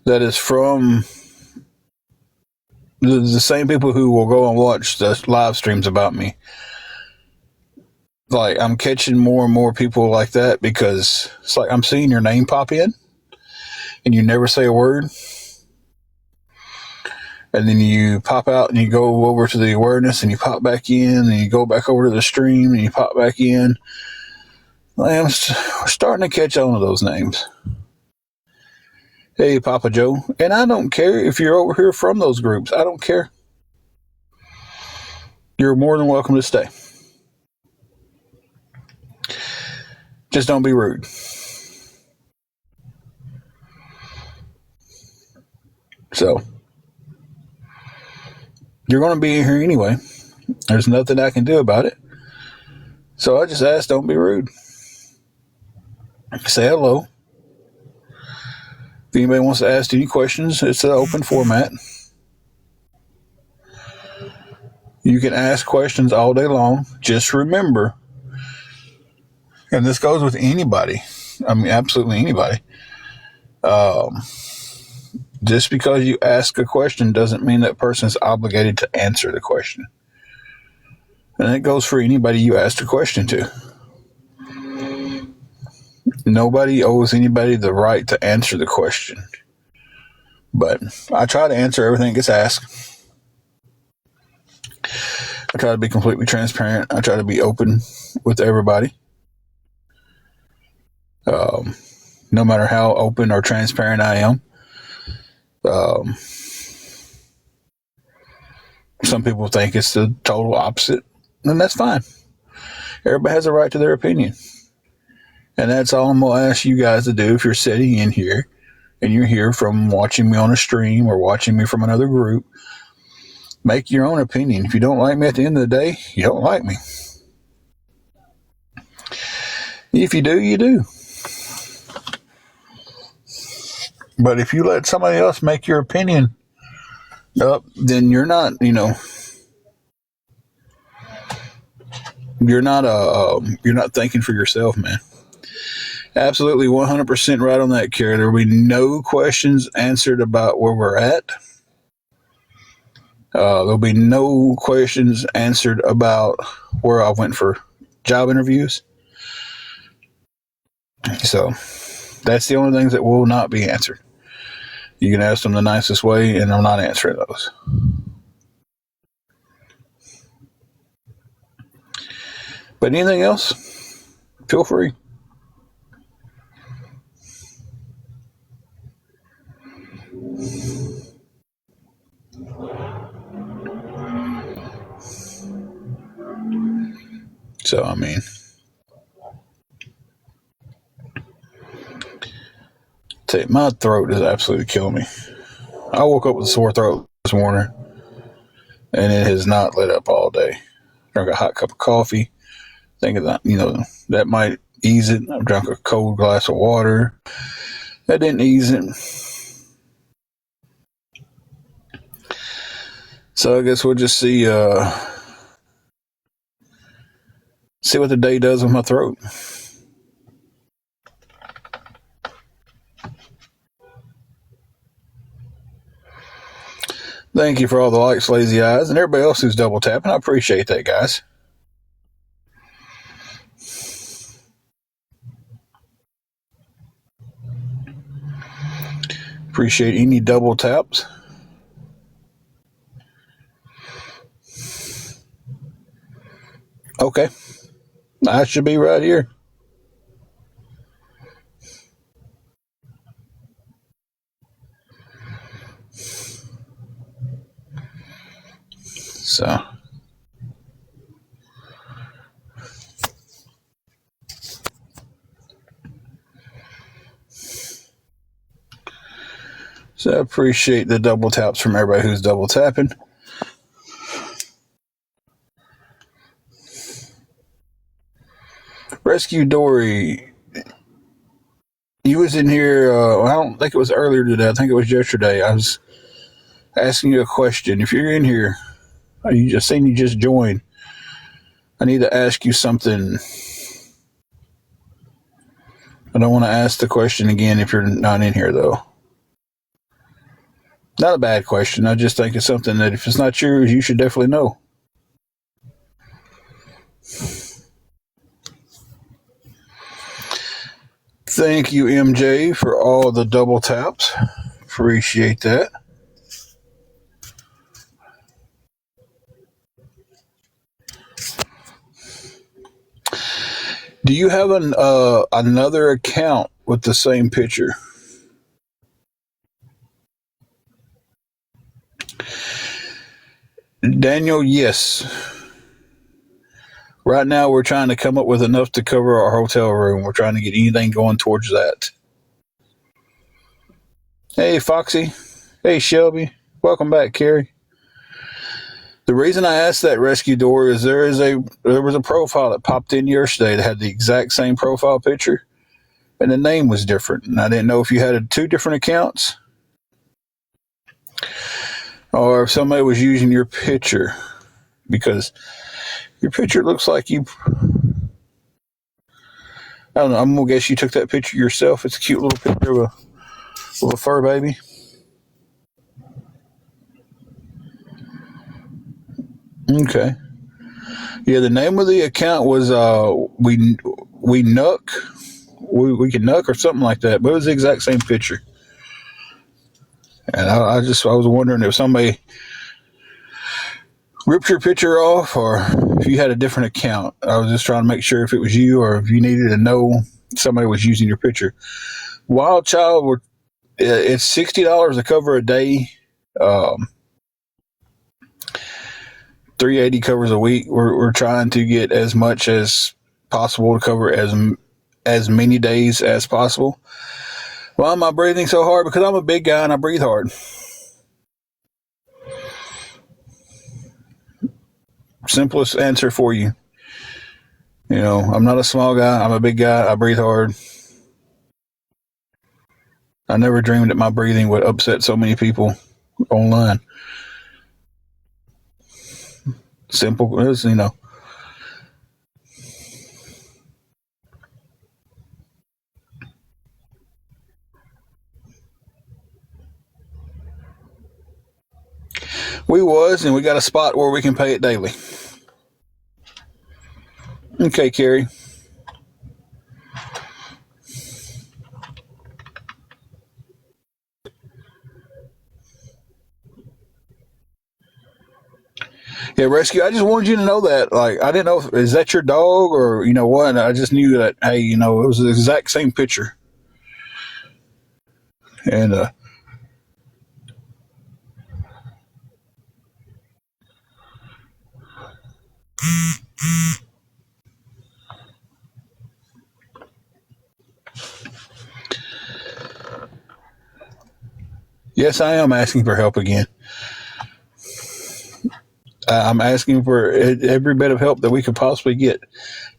that is from the same people who will go and watch the live streams about me. Like, I'm catching more and more people like that because it's like I'm seeing your name pop in and you never say a word. And then you pop out and you go over to the awareness and you pop back in and you go back over to the stream and you pop back in. I'm starting to catch on to those names. Hey, Papa Joe. And I don't care if you're over here from those groups. I don't care. You're more than welcome to stay. Just don't be rude. So, you're going to be in here anyway. There's nothing I can do about it. So I just ask, don't be rude. Say hello. If anybody wants to ask any questions, it's an open format. You can ask questions all day long. Just remember, and this goes with anybody. I mean, absolutely anybody. Just because you ask a question doesn't mean that person is obligated to answer the question. And it goes for anybody you ask a question to. Nobody owes anybody the right to answer the question. But I try to answer everything that gets asked. I try to be completely transparent. I try to be open with everybody. No matter how open or transparent I am. Some people think it's the total opposite, and that's fine. Everybody has a right to their opinion. And that's all I'm going to ask you guys to do if you're sitting in here and you're here from watching me on a stream or watching me from another group. Make your own opinion. If you don't like me at the end of the day, you don't like me. If you do, you do. But if you let somebody else make your opinion up, then you're not, you're not thinking for yourself, man. Absolutely 100% right on that, Kara. There will be no questions answered about where we're at. There'll be no questions answered about where I went for job interviews. So that's the only things that will not be answered. You can ask them the nicest way, and I'm not answering those. But anything else, feel free. So, I mean, my throat is absolutely killing me. I woke up with a sore throat this morning, and it has not let up all day. Drank a hot cup of coffee, thinking that, that might ease it. I drank a cold glass of water. That didn't ease it. So I guess we'll just see what the day does with my throat. Thank you for all the likes, lazy eyes, and everybody else who's double tapping. I appreciate that, guys. Appreciate any double taps. Okay. I should be right here. So I appreciate the double taps from everybody who's double tapping. Rescue Dory. You was in here, I don't think it was earlier today. I think it was yesterday. I was asking you a question. If you're in here, you just joined. I need to ask you something. I don't want to ask the question again if you're not in here, though. Not a bad question. I just think it's something that if it's not yours, you should definitely know. Thank you, MJ, for all the double taps. Appreciate that. Do you have another account with the same picture? Daniel, yes. Right now, we're trying to come up with enough to cover our hotel room. We're trying to get anything going towards that. Hey, Foxy. Hey, Shelby. Welcome back, Carrie. The reason I asked that rescue door is there was a profile that popped in yesterday that had the exact same profile picture, and the name was different. And I didn't know if you had two different accounts or if somebody was using your picture, because your picture looks like you. I don't know. I'm gonna guess you took that picture yourself. It's a cute little picture of a fur baby. Okay. Yeah, the name of the account was we nuck we can nuck or something like that. But it was the exact same picture. And I was wondering if somebody ripped your picture off or if you had a different account. I was just trying to make sure if it was you or if you needed to know somebody was using your picture. Wild Child, it's $60 to cover a day. 380 covers a week. We're trying to get as much as possible to cover as many days as possible. Why am I breathing so hard? Because I'm a big guy and I breathe hard. Simplest answer for you. You know, I'm not a small guy. I'm a big guy. I breathe hard. I never dreamed that my breathing would upset so many people online. Simple as, you know. We was, and we got a spot where we can pay it daily. Okay, Carrie. Yeah, rescue. I just wanted you to know that. Like, I didn't know is that your dog or you know what. I just knew that. Hey, you know, it was the exact same picture. And yes, I am asking for help again. I'm asking for every bit of help that we could possibly get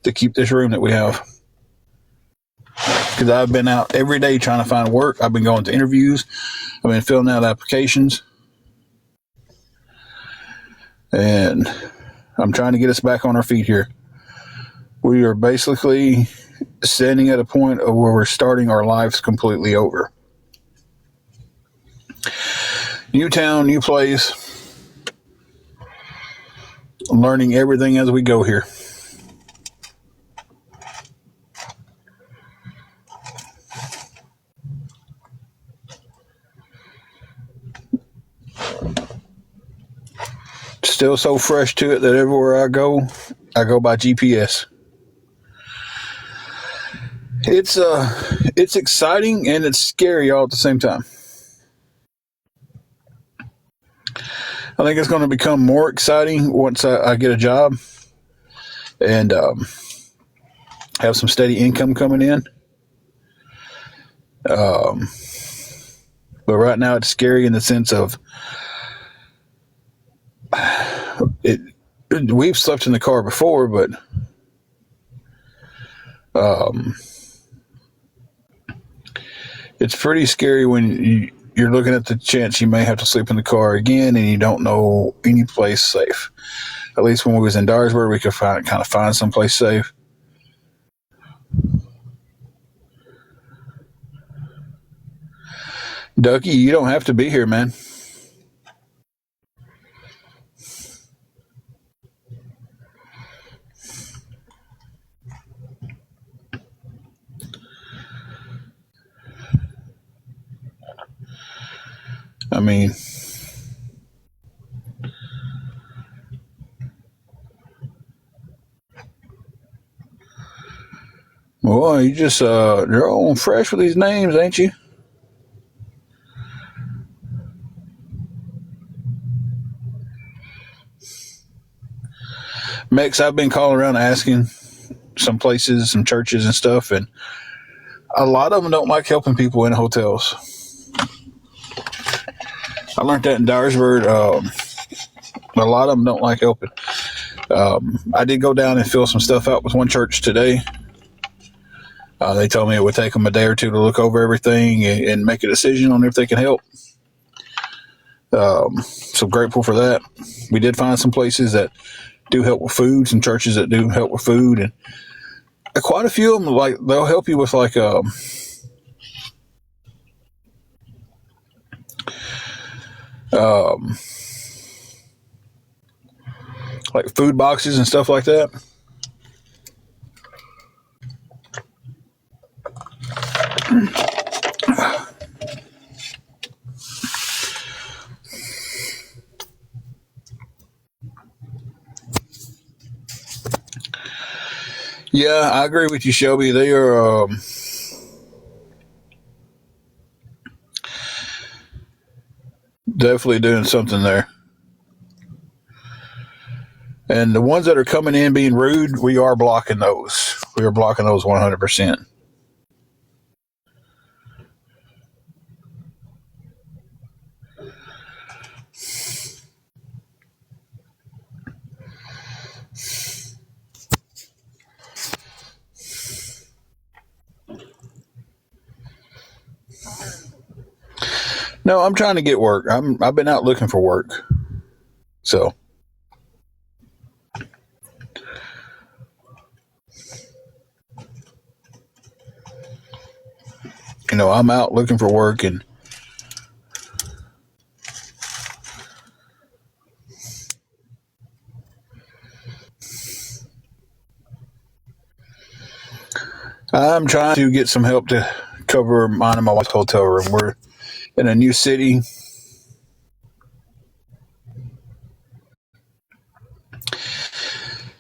to keep this room that we have. Because I've been out every day trying to find work. I've been going to interviews. I've been filling out applications. And I'm trying to get us back on our feet here. We are basically standing at a point of where we're starting our lives completely over. New town, new place. Learning everything as we go here. Still so fresh to it that everywhere I go by GPS. It's exciting and it's scary all at the same time. I think it's going to become more exciting once I get a job and have some steady income coming in. But right now it's scary in the sense of it. We've slept in the car before, but it's pretty scary when you're looking at the chance you may have to sleep in the car again and you don't know any place safe. At least when we was in Dyersburg, we could find someplace safe. Ducky, you don't have to be here, man. I mean, well, you just you're all fresh with these names, ain't you? Mex, I've been calling around asking some places, some churches and stuff, and a lot of them don't like helping people in hotels. I learned that in Dyersburg. A lot of them don't like helping. I did go down and fill some stuff out with one church today. They told me it would take them a day or two to look over everything and make a decision on if they can help. So grateful for that. We did find some places that do help with food, some churches that do help with food, and quite a few of them, like, they'll help you with like like food boxes and stuff like that. Yeah, I agree with you, Shelby. They are definitely doing something there. And the ones that are coming in being rude, we are blocking those. We are blocking those 100%. No, I'm trying to get work. I've been out looking for work. So, I'm out looking for work, and I'm trying to get some help to cover mine and my wife's hotel room. We're in a new city.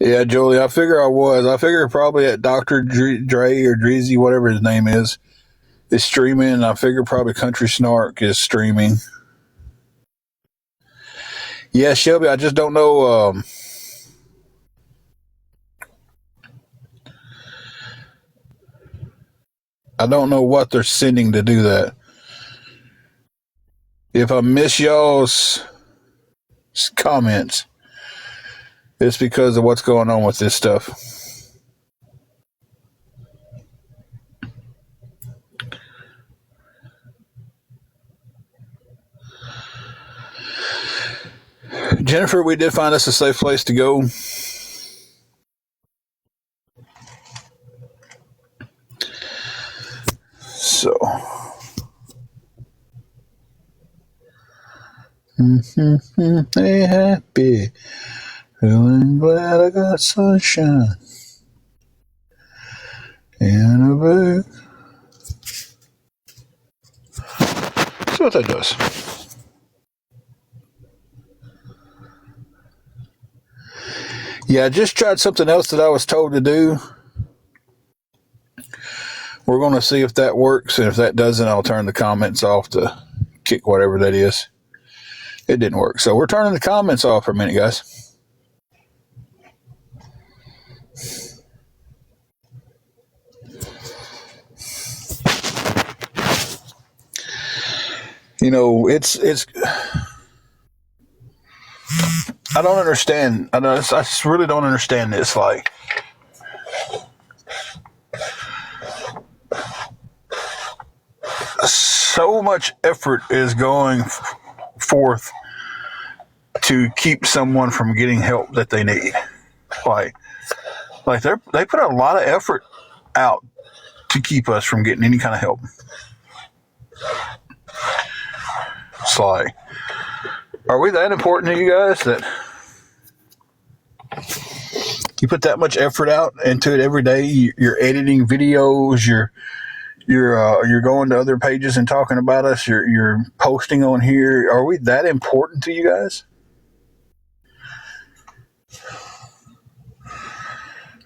Yeah, Jolie, I figure I was. I figure probably at Dr. Dre or Dreezy, whatever his name is streaming. I figure probably Country Snark is streaming. Yeah, Shelby, I just don't know. I don't know what they're sending to do that. If I miss y'all's comments, it's because of what's going on with this stuff. Jennifer, we did find us a safe place to go. So. Hey, happy. Feeling glad I got sunshine. And a big. See what that does. Yeah, I just tried something else that I was told to do. We're going to see if that works, and if that doesn't, I'll turn the comments off to kick whatever that is. It didn't work. So we're turning the comments off for a minute, guys. It's I don't understand. I just really don't understand this. Like, so much effort is going forth to keep someone from getting help that they need. Like they put a lot of effort out to keep us from getting any kind of help. It's like, are we that important to you guys that you put that much effort out into it every day? You're editing videos, you're You're going to other pages and talking about us. You're posting on here. Are we that important to you guys?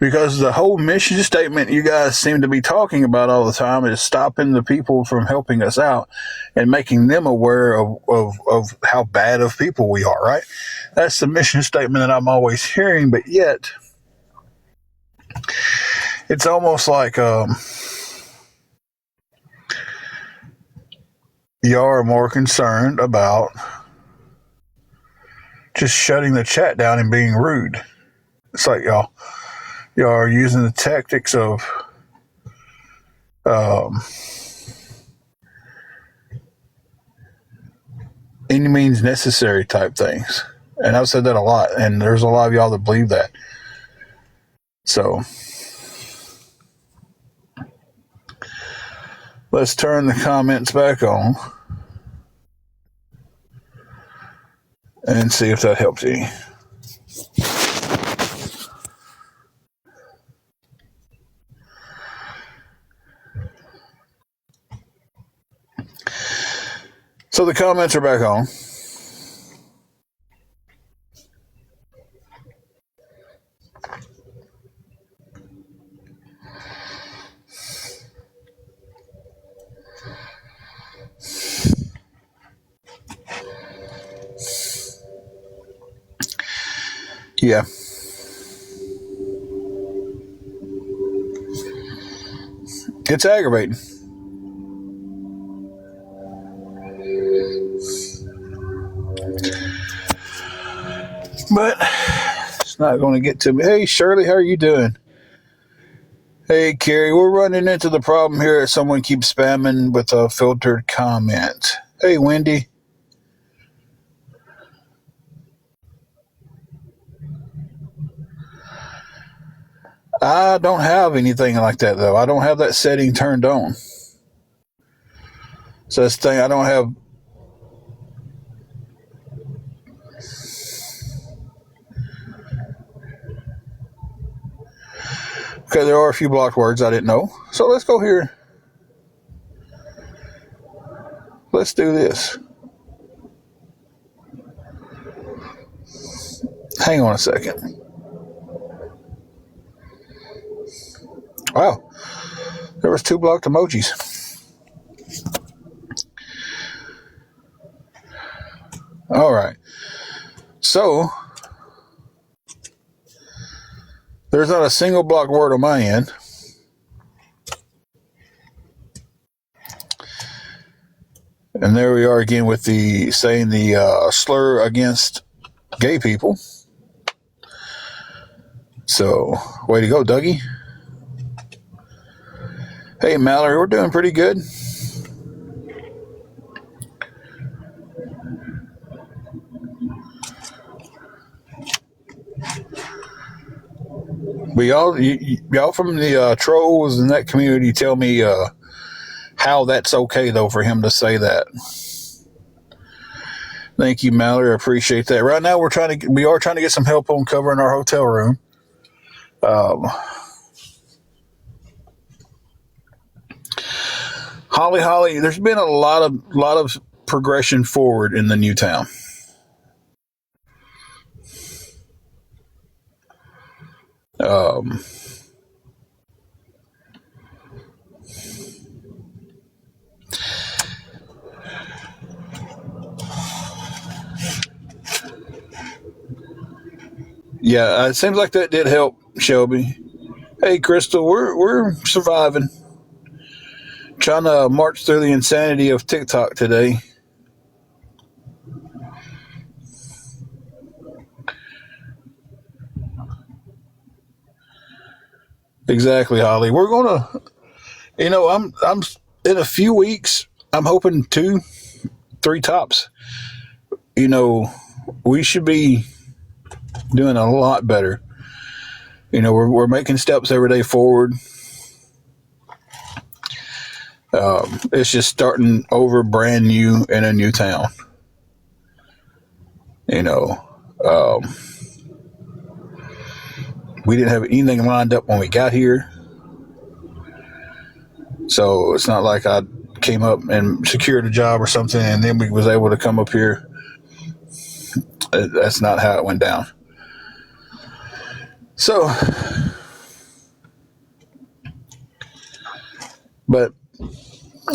Because the whole mission statement you guys seem to be talking about all the time is stopping the people from helping us out and making them aware of how bad of people we are, right? That's the mission statement that I'm always hearing, but yet it's almost like y'all are more concerned about just shutting the chat down and being rude. It's like y'all are using the tactics of any means necessary type things. And I've said that a lot, and there's a lot of y'all that believe that. So let's turn the comments back on and see if that helps you. So the comments are back on. Yeah. It's aggravating. But it's not going to get to me. Hey, Shirley, how are you doing? Hey, Carrie, we're running into the problem here that someone keeps spamming with a filtered comment. Hey, Wendy. I don't have anything like that, though. I don't have that setting turned on. So that's the thing. I don't have... Okay, there are a few blocked words I didn't know. So let's go here. Let's do this. Hang on a second. Wow. There was 2 blocked emojis. All right. So there's not a single blocked word on my end. And there we are again with the saying the slur against gay people. So, way to go, Dougie. Hey, Mallory, we're doing pretty good. But y'all from the trolls in that community tell me how that's okay, though, for him to say that. Thank you, Mallory. I appreciate that. Right now, we are trying to get some help on covering our hotel room. Holly, there's been a lot of progression forward in the new town. Yeah, it seems like that did help, Shelby. Hey, Crystal, we're surviving. Trying to march through the insanity of TikTok today. Exactly, Holly. We're gonna, I'm in a few weeks. I'm hoping 2, 3 tops. We should be doing a lot better. We're making steps every day forward. It's just starting over brand new in a new town. We didn't have anything lined up when we got here. So it's not like I came up and secured a job or something and then we was able to come up here. That's not how it went down. So, but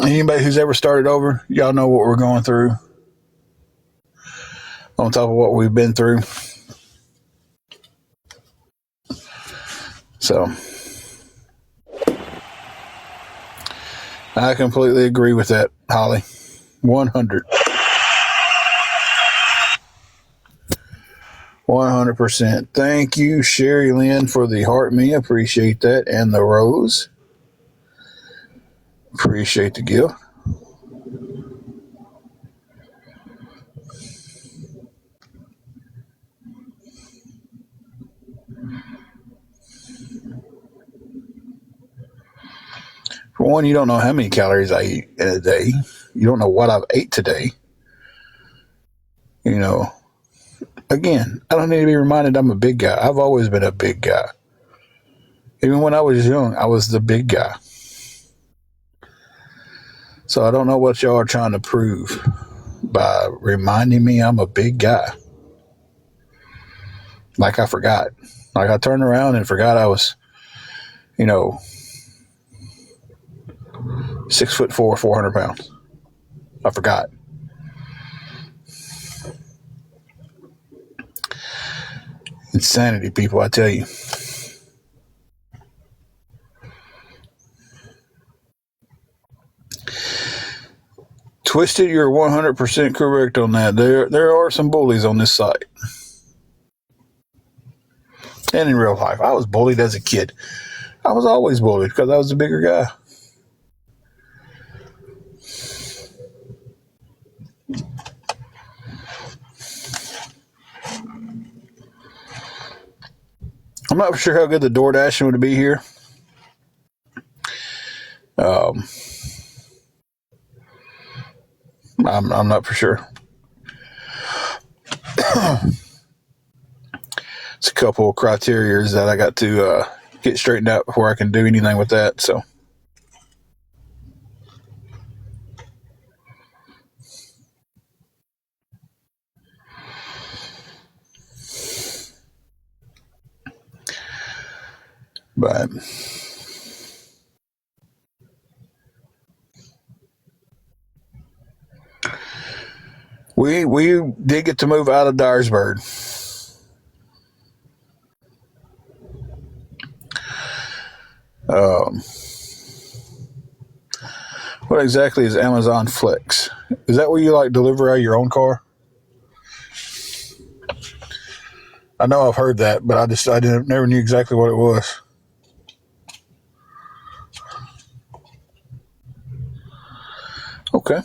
anybody who's ever started over, y'all know what we're going through on top of what we've been through. So, I completely agree with that, Holly. 100. 100%. Thank you, Sherry Lynn, for the heart me. Appreciate that. And the rose. Appreciate the gift. For one, you don't know how many calories I eat in a day. You don't know what I've ate today. You know, again, I don't need to be reminded I'm a big guy. I've always been a big guy. Even when I was young, I was the big guy. So I don't know what y'all are trying to prove by reminding me I'm a big guy. Like I forgot. Like I turned around and forgot I was, 6'4", 400 pounds. I forgot. Insanity, people, I tell you. Twisted, you're 100% correct on that. There are some bullies on this site. And in real life, I was bullied as a kid. I was always bullied because I was the bigger guy. I'm not sure how good the DoorDash would be here. I'm not for sure. It's a couple of criteria that I got to get straightened out before I can do anything with that. So, but we did get to move out of Dyersburg. What exactly is Amazon Flex? Is that where you like deliver out your own car? I know I've heard that, but I never knew exactly what it was. Okay.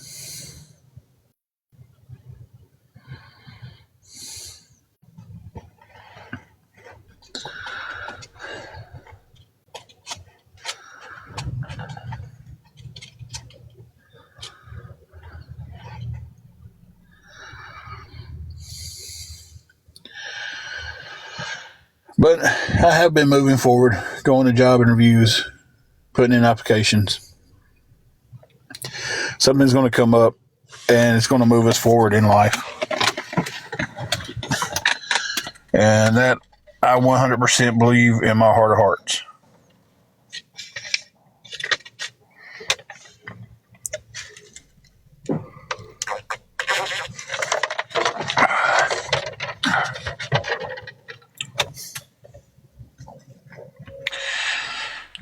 But I have been moving forward, going to job interviews, putting in applications. Something's going to come up, and it's going to move us forward in life. And that I 100% believe in my heart of hearts.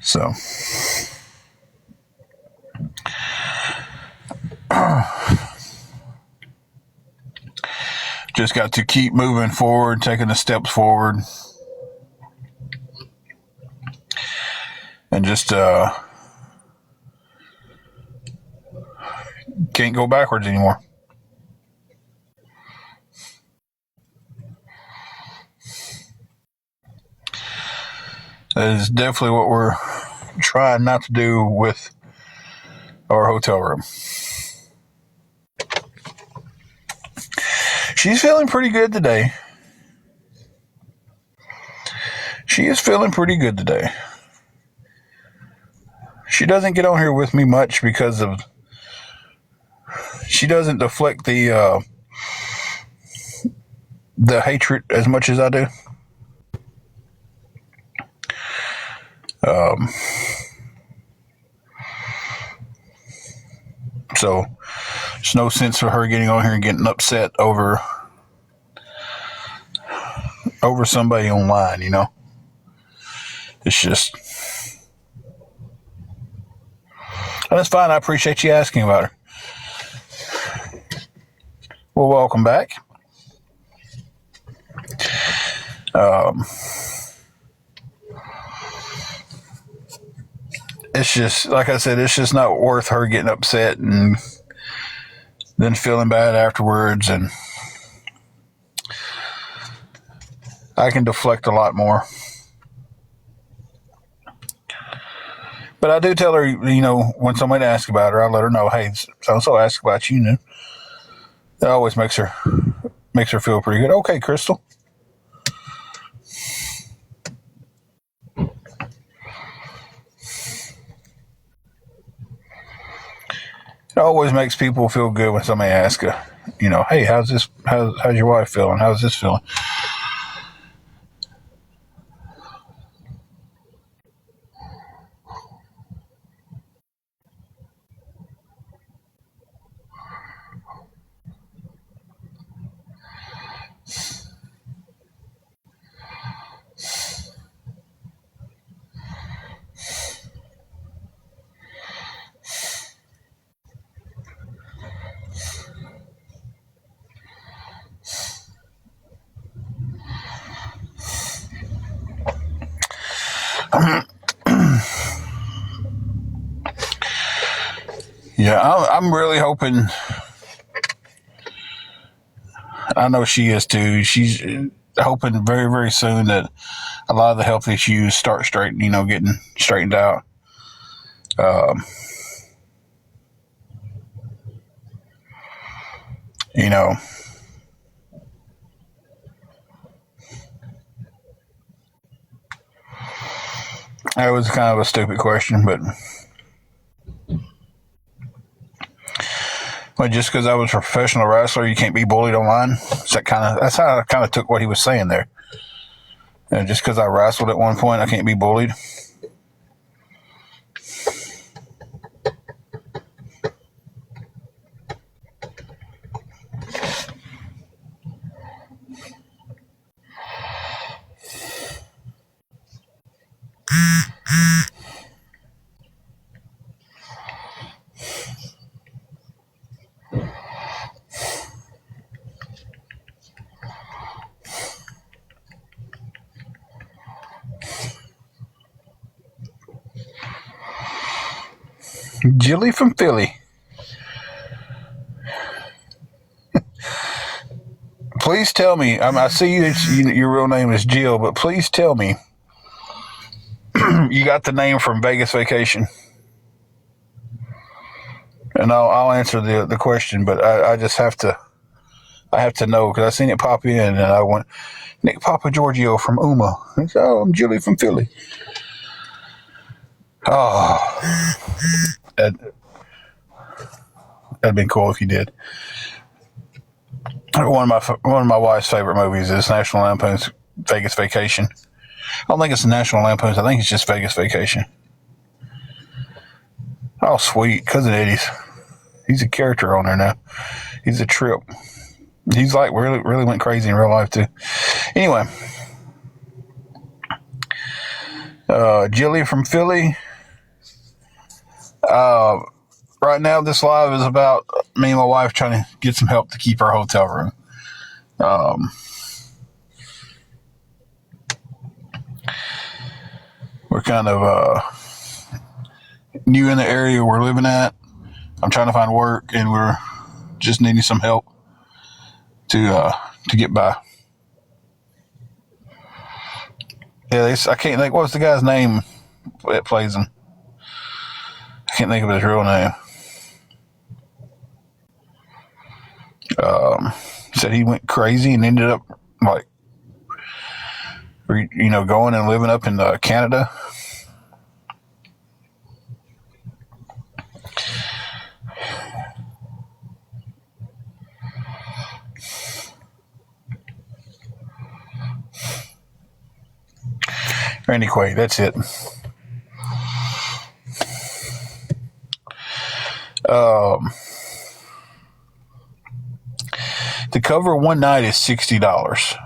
So, just got to keep moving forward, taking the steps forward, and just can't go backwards anymore. That is definitely what we're trying not to do with our hotel room. She's feeling pretty good today. She is feeling pretty good today. She doesn't get on here with me much because of she doesn't deflect the hatred as much as I do. So there's no sense for her getting on here and getting upset over somebody online, you know. It's just, and that's fine. I appreciate you asking about her. Well, welcome back. It's just, like I said, it's just not worth her getting upset and then feeling bad afterwards. And I can deflect a lot more. But I do tell her, you know, when somebody asks about her, I let her know, hey, so-and-so asked about you. And that always makes her feel pretty good. Okay, Crystal. It always makes people feel good when somebody asks, you know, hey, how's your wife feeling? How's this feeling? Yeah, I'm really hoping. I know she is too. She's hoping very, very soon that a lot of the health issues start getting straightened out. You know, that was kind of a stupid question, but just because I was a professional wrestler, you can't be bullied online. That's how I kind of took what he was saying there. And just because I wrestled at one point, I can't be bullied. Jilly from Philly. Please tell me. I see your real name is Jill, but please tell me you got the name from Vegas Vacation. And I'll answer the question, but I just have to. I have to know because I seen it pop in, and I went, Nick Papa Giorgio from Uma. And said, oh, I'm Jilly from Philly. Oh, that'd been cool if you did. One of my wife's favorite movies is National Lampoon's Vegas Vacation. I don't think it's National Lampoon's. I think it's just Vegas Vacation. Oh, sweet. Cousin Eddie's. He's a character on there now. He's a trip. He's like really, really went crazy in real life too. Anyway, Jilly from Philly. Right now, this live is about me and my wife trying to get some help to keep our hotel room. We're kind of new in the area we're living at. I'm trying to find work, and we're just needing some help to get by. Yeah, I can't think. What's the guy's name that plays him? I can't think of his real name. Said he went crazy and ended up going and living up in Canada. Anyway, that's it. To cover one night is $60.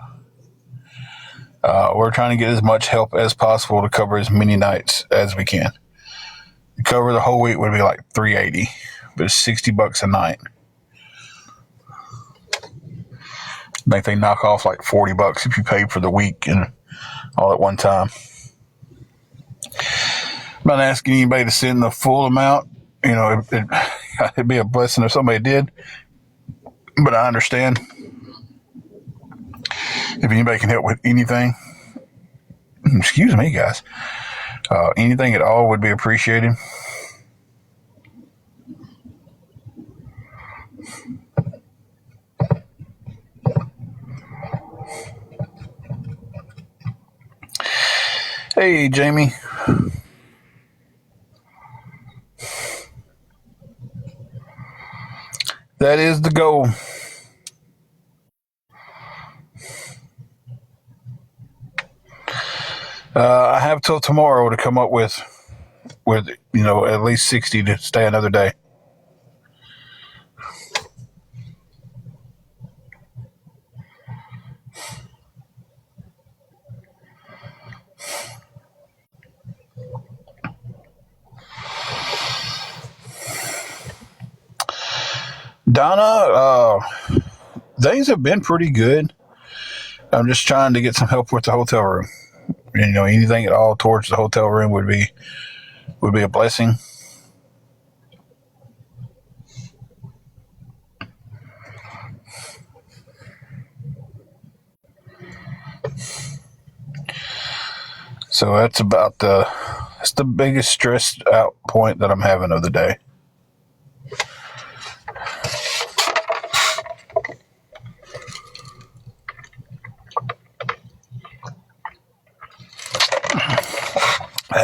We're trying to get as much help as possible to cover as many nights as we can. To cover the whole week would be like $380, but it's $60 a night. I think they knock off like $40 if you pay for the week and all at one time. I'm not asking anybody to send the full amount. You know, it'd be a blessing if somebody did. But I understand if anybody can help with anything. Excuse me, guys. Anything at all would be appreciated. Hey, Jamie. That is the goal. I have till tomorrow to come up with at least 60 to stay another day. Donna, things have been pretty good. I'm just trying to get some help with the hotel room. Anything at all towards the hotel room would be a blessing. So that's the biggest stressed out point that I'm having of the day.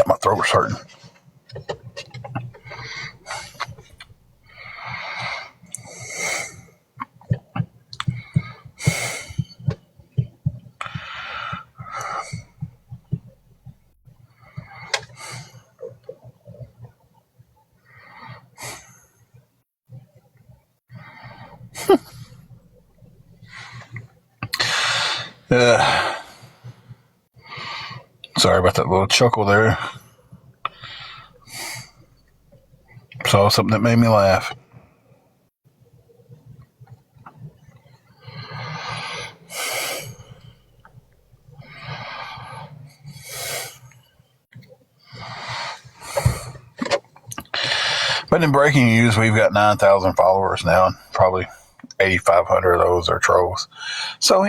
My throat was hurting. Sorry about that little chuckle there. Saw something that made me laugh. But in breaking news, we've got 9,000 followers now, and probably 8,500 of those are trolls. So,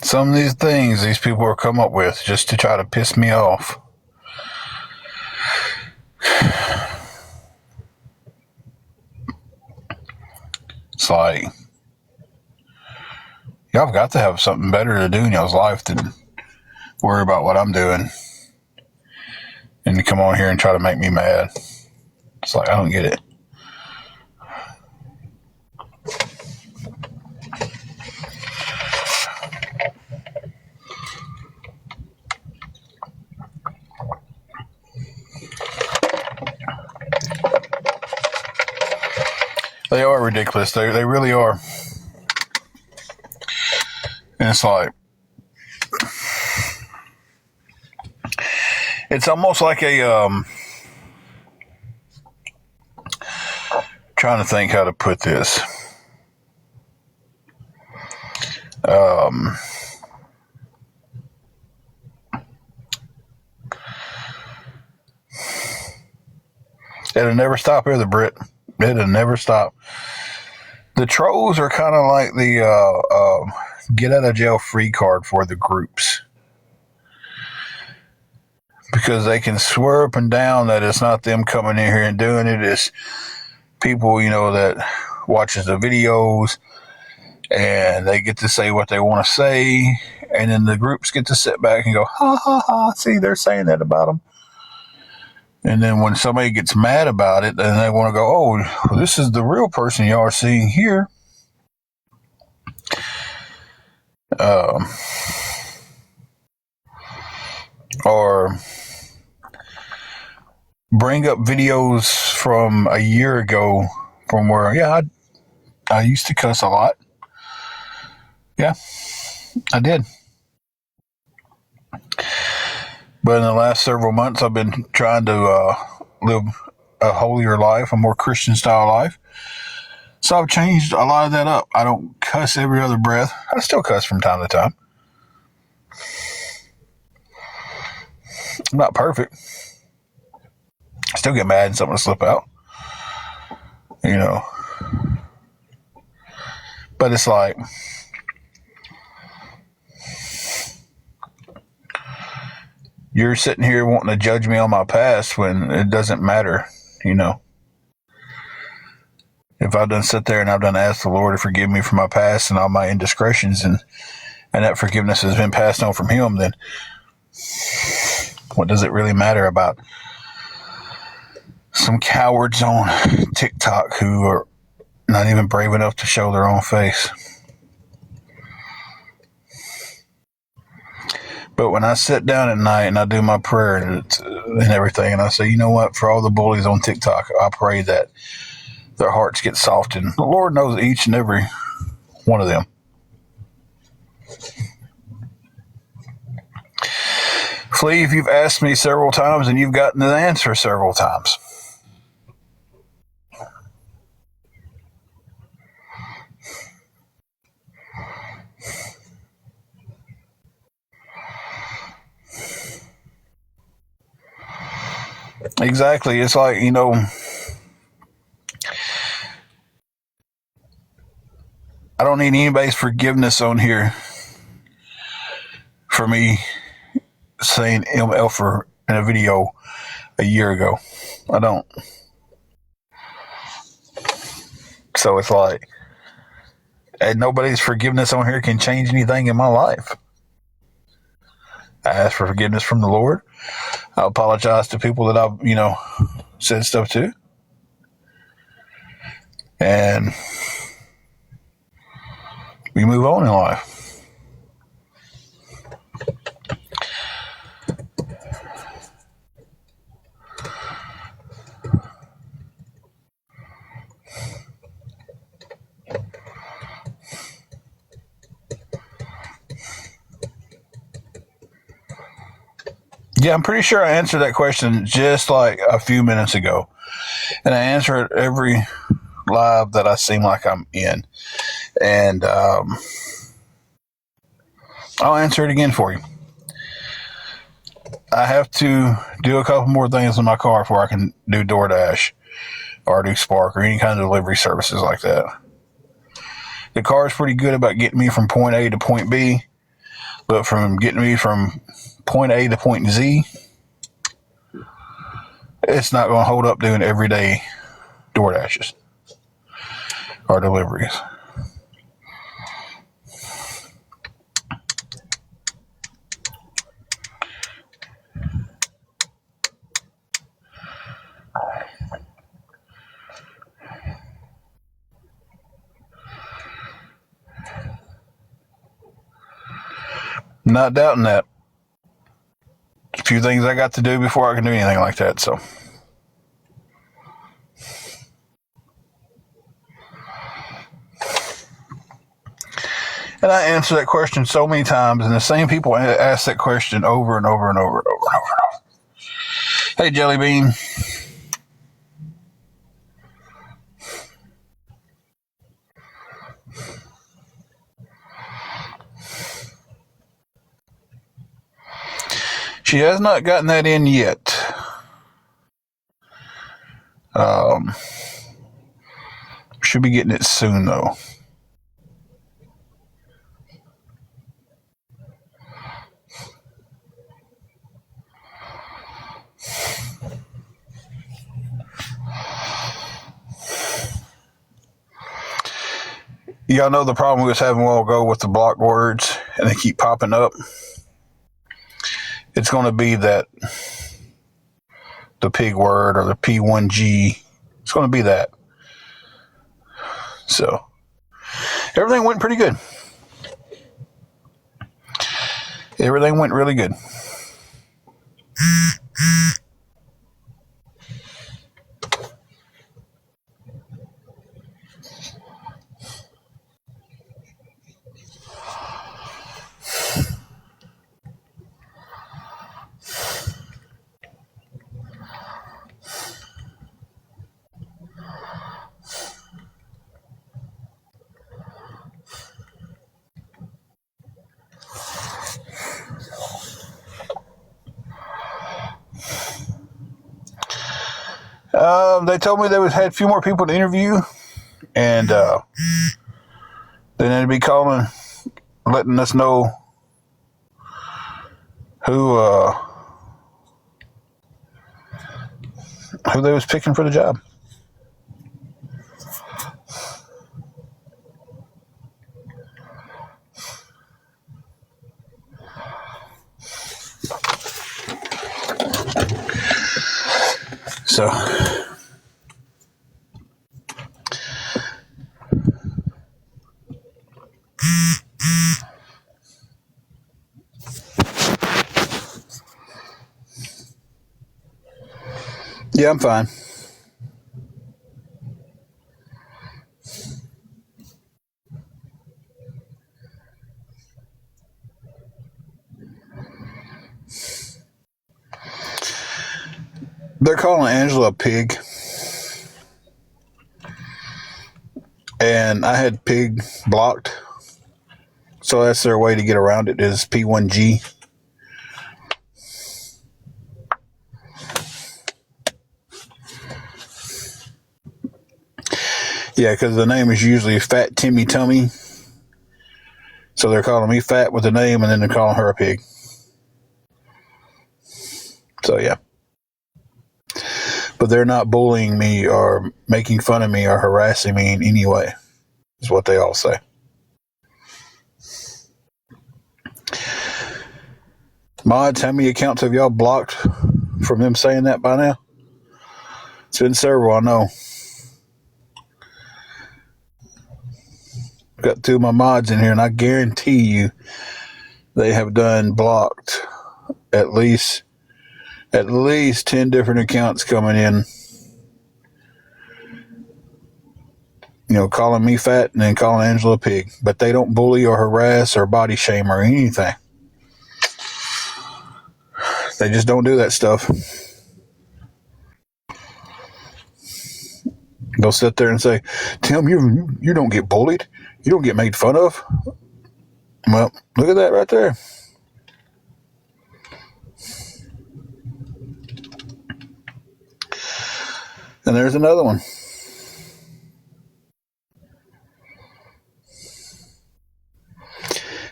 some of these things these people are come up with just to try to piss me off. It's like, y'all have got to have something better to do in y'all's life than worry about what I'm doing and to come on here and try to make me mad. It's like, I don't get it. They are ridiculous. They really are. And it's like, it's almost like trying to think how to put this. It'll never stop either, Britt. It'll never stop. The trolls are kind of like the get out of jail free card for the groups, because they can swear up and down that it's not them coming in here and doing it. It's people, that watches the videos, and they get to say what they want to say, and then the groups get to sit back and go, ha, ha, ha, see, they're saying that about them. And then when somebody gets mad about it, then they want to go, oh, well, this is the real person y'all are seeing here. Or bring up videos from a year ago from where, I used to cuss a lot. Yeah, I did. But in the last several months, I've been trying to live a holier life, a more Christian style life. So I've changed a lot of that up. I don't cuss every other breath. I still cuss from time to time. I'm not perfect. I still get mad and something will slip out. But it's like, you're sitting here wanting to judge me on my past when it doesn't matter, If I've done sit there and I've done ask the Lord to forgive me for my past and all my indiscretions, and that forgiveness has been passed on from Him, then what does it really matter about some cowards on TikTok who are not even brave enough to show their own face? But when I sit down at night and I do my prayer and everything, and I say, you know what, for all the bullies on TikTok, I pray that their hearts get softened. The Lord knows each and every one of them. Flea, if you've asked me several times and you've gotten the answer several times. Exactly. It's like, I don't need anybody's forgiveness on here for me saying MF in a video a year ago. I don't. So it's like, and nobody's forgiveness on here can change anything in my life. I ask for forgiveness from the Lord. I apologize to people that I've, said stuff to. And we move on in life. Yeah, I'm pretty sure I answered that question just like a few minutes ago. And I answer it every live that I seem like I'm in. And I'll answer it again for you. I have to do a couple more things in my car before I can do DoorDash or do Spark or any kind of delivery services like that. The car is pretty good about getting me from point A to point B, but from getting me from point A to point Z, it's not going to hold up doing everyday DoorDashes or deliveries. Not doubting that. A few things I got to do before I can do anything like that, so. And I answer that question so many times, and the same people ask that question over and over and over and over and over and over. Hey, Jelly Bean. She has not gotten that in yet. Should be getting it soon, though. Y'all know the problem we was having a while ago with the blocked words, and they keep popping up. It's going to be that the pig word or the P1G. It's going to be that. So everything went pretty good. Everything went really good. They told me they had a few more people to interview, and then they'd be calling, letting us know who they was picking for the job. So yeah, I'm fine. They're calling Angela a pig, and I had pig blocked, so that's their way to get around it is P1G. Yeah, because the name is usually Fat Timmy Tummy, so they're calling me fat with the name, and then they're calling her a pig. So yeah. But they're not bullying me or making fun of me or harassing me in any way, is what they all say. Mods, how many accounts have y'all blocked from them saying that by now? It's been several, I know. Got two of my mods in here, and I guarantee you they have done blocked at least 10 different accounts coming in, calling me fat and then calling Angela a pig. But they don't bully or harass or body shame or anything. They just don't do that stuff. They'll sit there and say, Tim, you don't get bullied. You don't get made fun of. Well, look at that right there. And there's another one.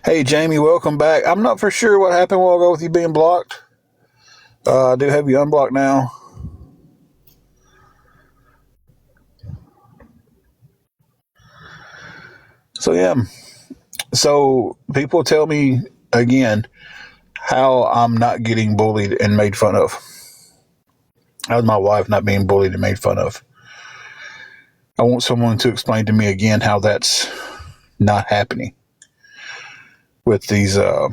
Hey, Jamie, welcome back. I'm not for sure what happened a while ago with you being blocked. I do have you unblocked now. So, yeah. So, people tell me, again, how I'm not getting bullied and made fun of. How's my wife not being bullied and made fun of? I want someone to explain to me again how that's not happening with these. I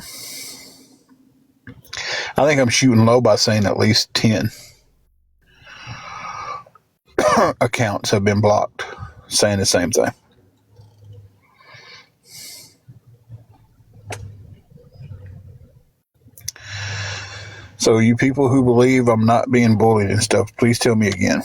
think I'm shooting low by saying at least 10 accounts have been blocked saying the same thing. So you people who believe I'm not being bullied and stuff, please tell me again.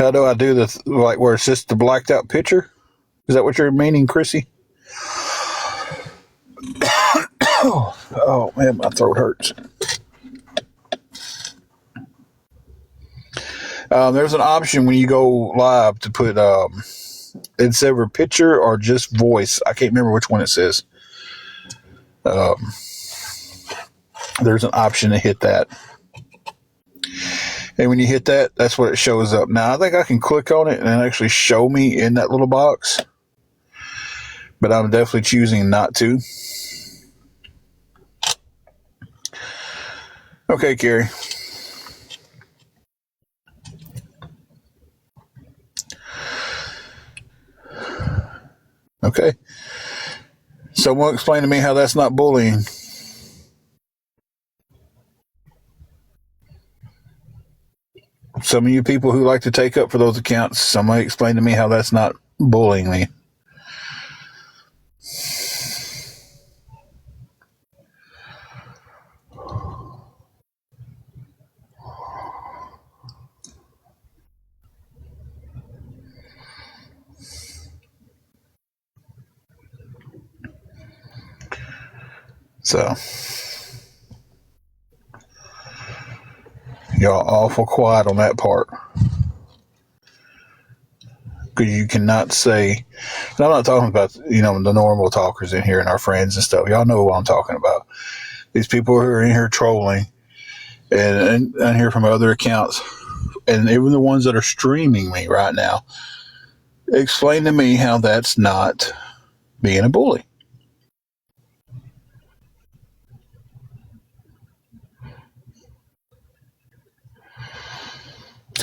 How do I do the like where it's just the blacked out picture? Is that what you're meaning, Chrissy? Oh man, my throat hurts. There's an option when you go live to put it's either picture or just voice. I can't remember which one it says. There's an option to hit that. And when you hit that, that's what it shows up. Now, I think I can click on it and actually show me in that little box. But I'm definitely choosing not to. Okay, Carrie. Okay. Someone explain to me how that's not bullying. Some of you people who like to take up for those accounts, somebody explain to me how that's not bullying me. So, y'all awful quiet on that part. Because you cannot say, and I'm not talking about, the normal talkers in here and our friends and stuff. Y'all know what I'm talking about. These people who are in here trolling and hear from other accounts, and even the ones that are streaming me right now, explain to me how that's not being a bully.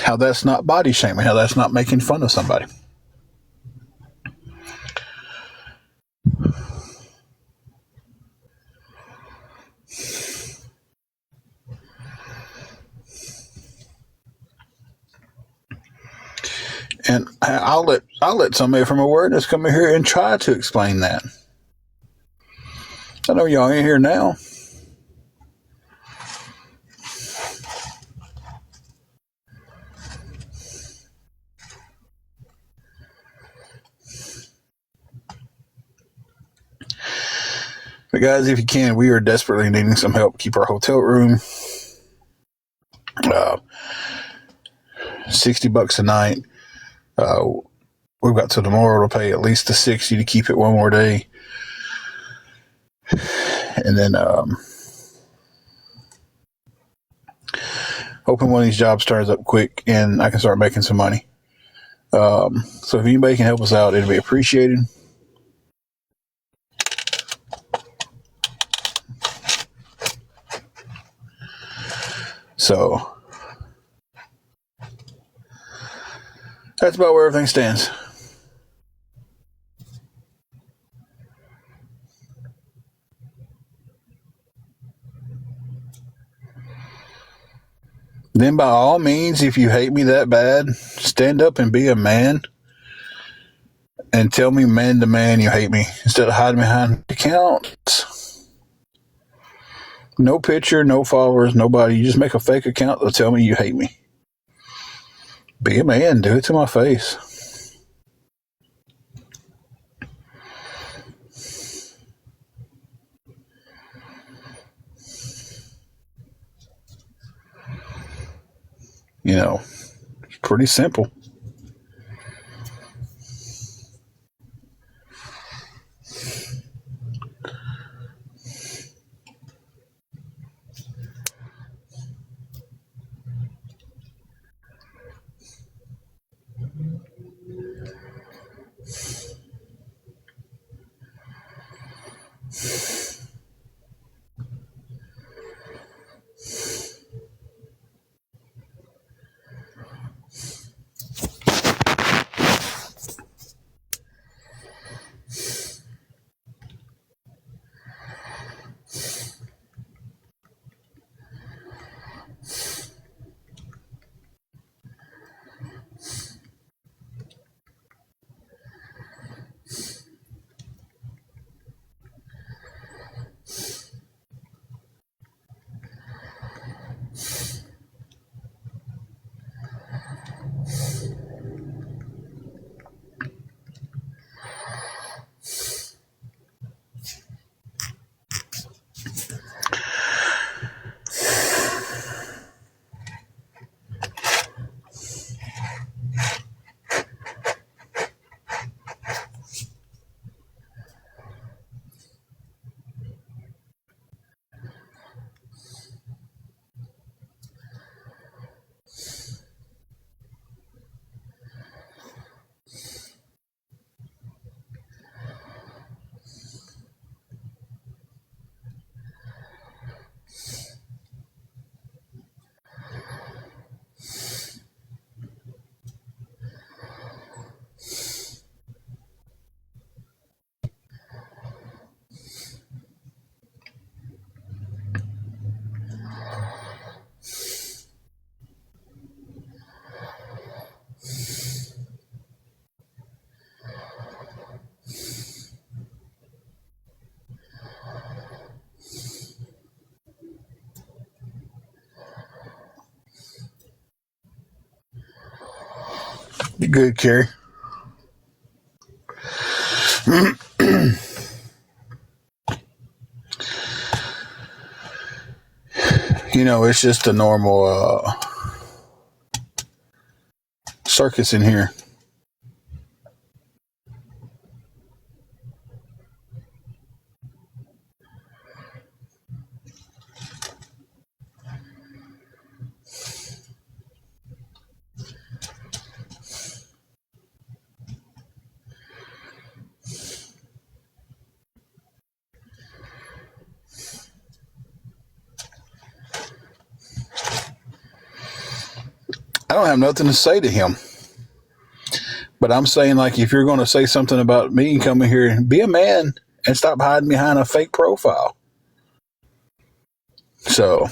How that's not body shaming, how that's not making fun of somebody. And I'll let somebody from awareness come in here and try to explain that. I know y'all ain't here now. But guys, if you can, we are desperately needing some help. Keep our hotel room. $60 a night. We've got till tomorrow to pay at least the $60 to keep it one more day. And then hoping one of these jobs turns up quick and I can start making some money. So if anybody can help us out, it'd be appreciated. So that's about where everything stands. Then by all means, if you hate me that bad, stand up and be a man and tell me man to man you hate me instead of hiding behind accounts. No picture, no followers, nobody. You just make a fake account to tell me you hate me. Be a man. Do it to my face. It's pretty simple. You good, Carrie? It's just a normal circus in here. I don't have nothing to say to him. But I'm saying, like, if you're going to say something about me, come in here and be a man and stop hiding behind a fake profile. So,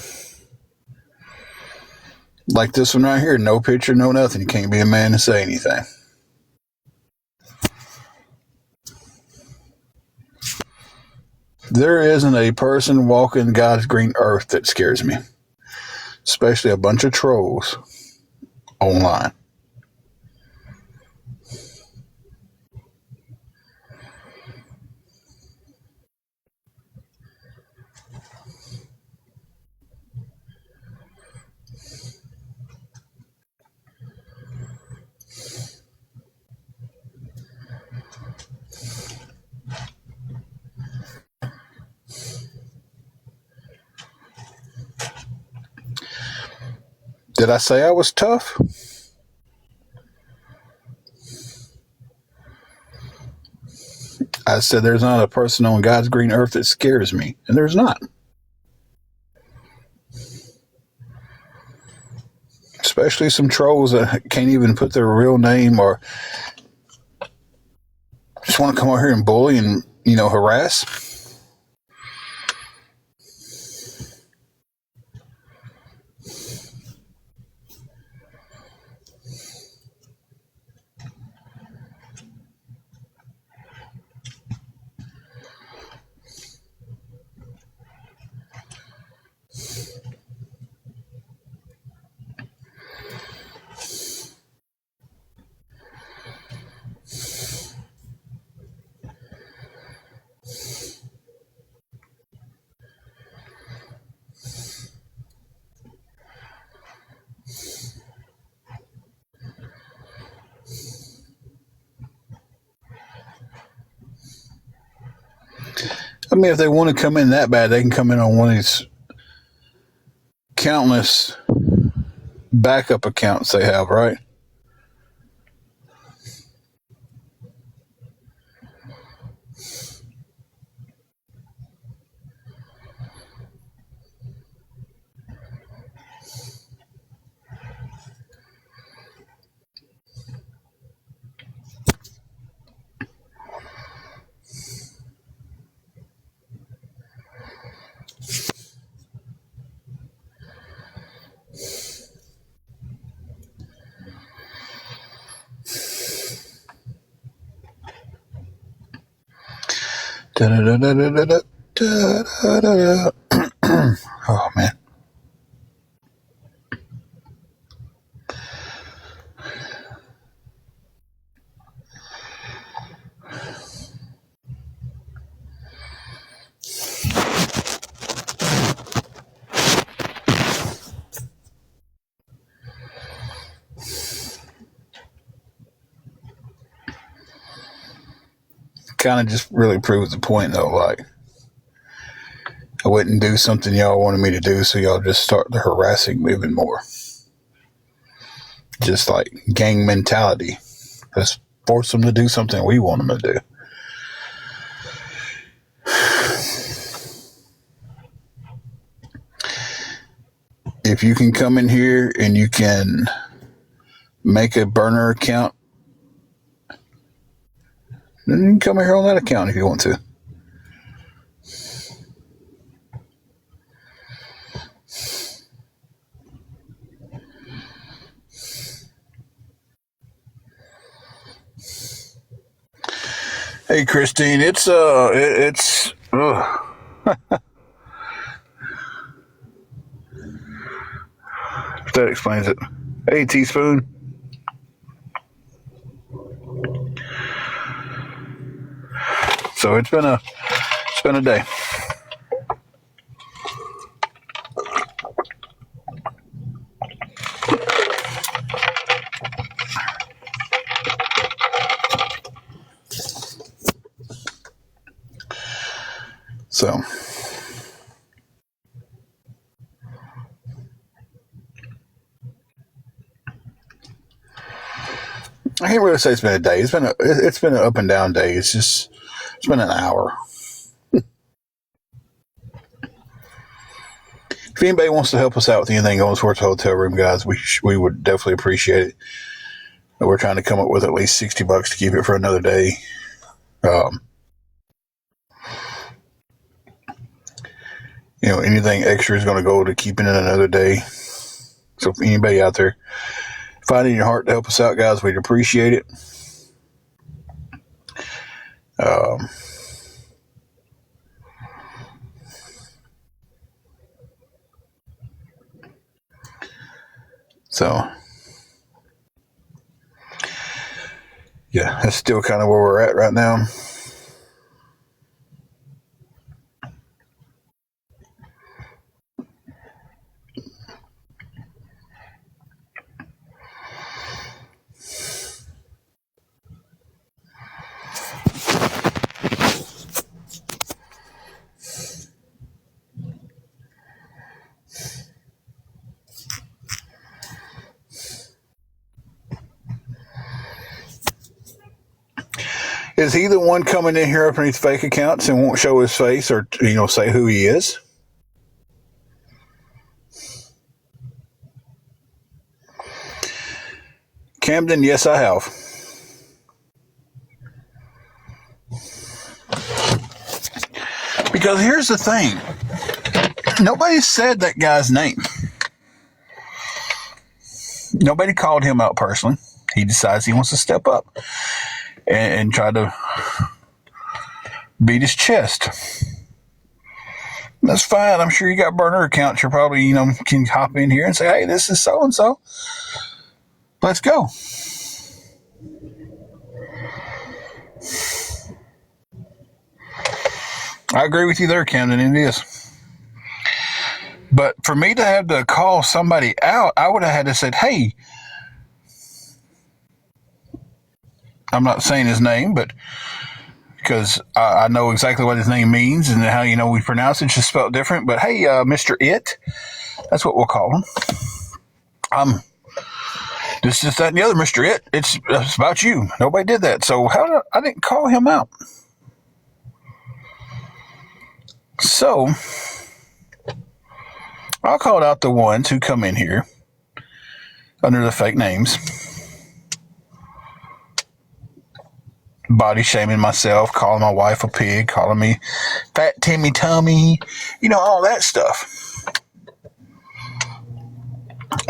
like this one right here, no picture, no nothing. You can't be a man and say anything. There isn't a person walking God's green earth that scares me, especially a bunch of trolls online. Did I say I was tough? I said there's not a person on God's green earth that scares me, and there's not. Especially some trolls that can't even put their real name or just want to come over here and bully and, harass. I mean, if they want to come in that bad, they can come in on one of these countless backup accounts they have, right? Oh, man. Kind of just really proves the point, though. Like, I wouldn't do something y'all wanted me to do, so y'all just start the harassing me even more. Just like gang mentality. Let's force them to do something we want them to do. If you can come in here and you can make a burner account, then you can come in here on that account if you want to. Hey, Christine, it's if that explains it. Hey, Teaspoon. So it's been a day. So I can't really say it's been a day. It's been an up and down day. It's been an hour. If anybody wants to help us out with anything going towards the hotel room, guys, we would definitely appreciate it. We're trying to come up with at least $60 to keep it for another day. Anything extra is going to go to keeping it another day. So if anybody out there finding your heart to help us out, guys, we'd appreciate it. So yeah, that's still kind of where we're at right now. Is he the one coming in here underneath fake accounts and won't show his face or, say who he is? Camden, yes, I have. Because here's the thing. Nobody said that guy's name. Nobody called him out personally. He decides he wants to step up and try to beat his chest. That's fine. I'm sure you got burner accounts. You're probably, can hop in here and say, hey, this is so-and-so. Let's go. I agree with you there, Camden. It is. But for me to have to call somebody out, I would have had to say, hey, I'm not saying his name, but because I know exactly what his name means and how, we pronounce it, just spelled different. But hey, Mr. It, that's what we'll call him. This is that and the other, Mr. It. It's about you. Nobody did that. So I didn't call him out. So I called out the ones who come in here under the fake names, body shaming myself, calling my wife a pig, calling me fat Timmy tummy, all that stuff.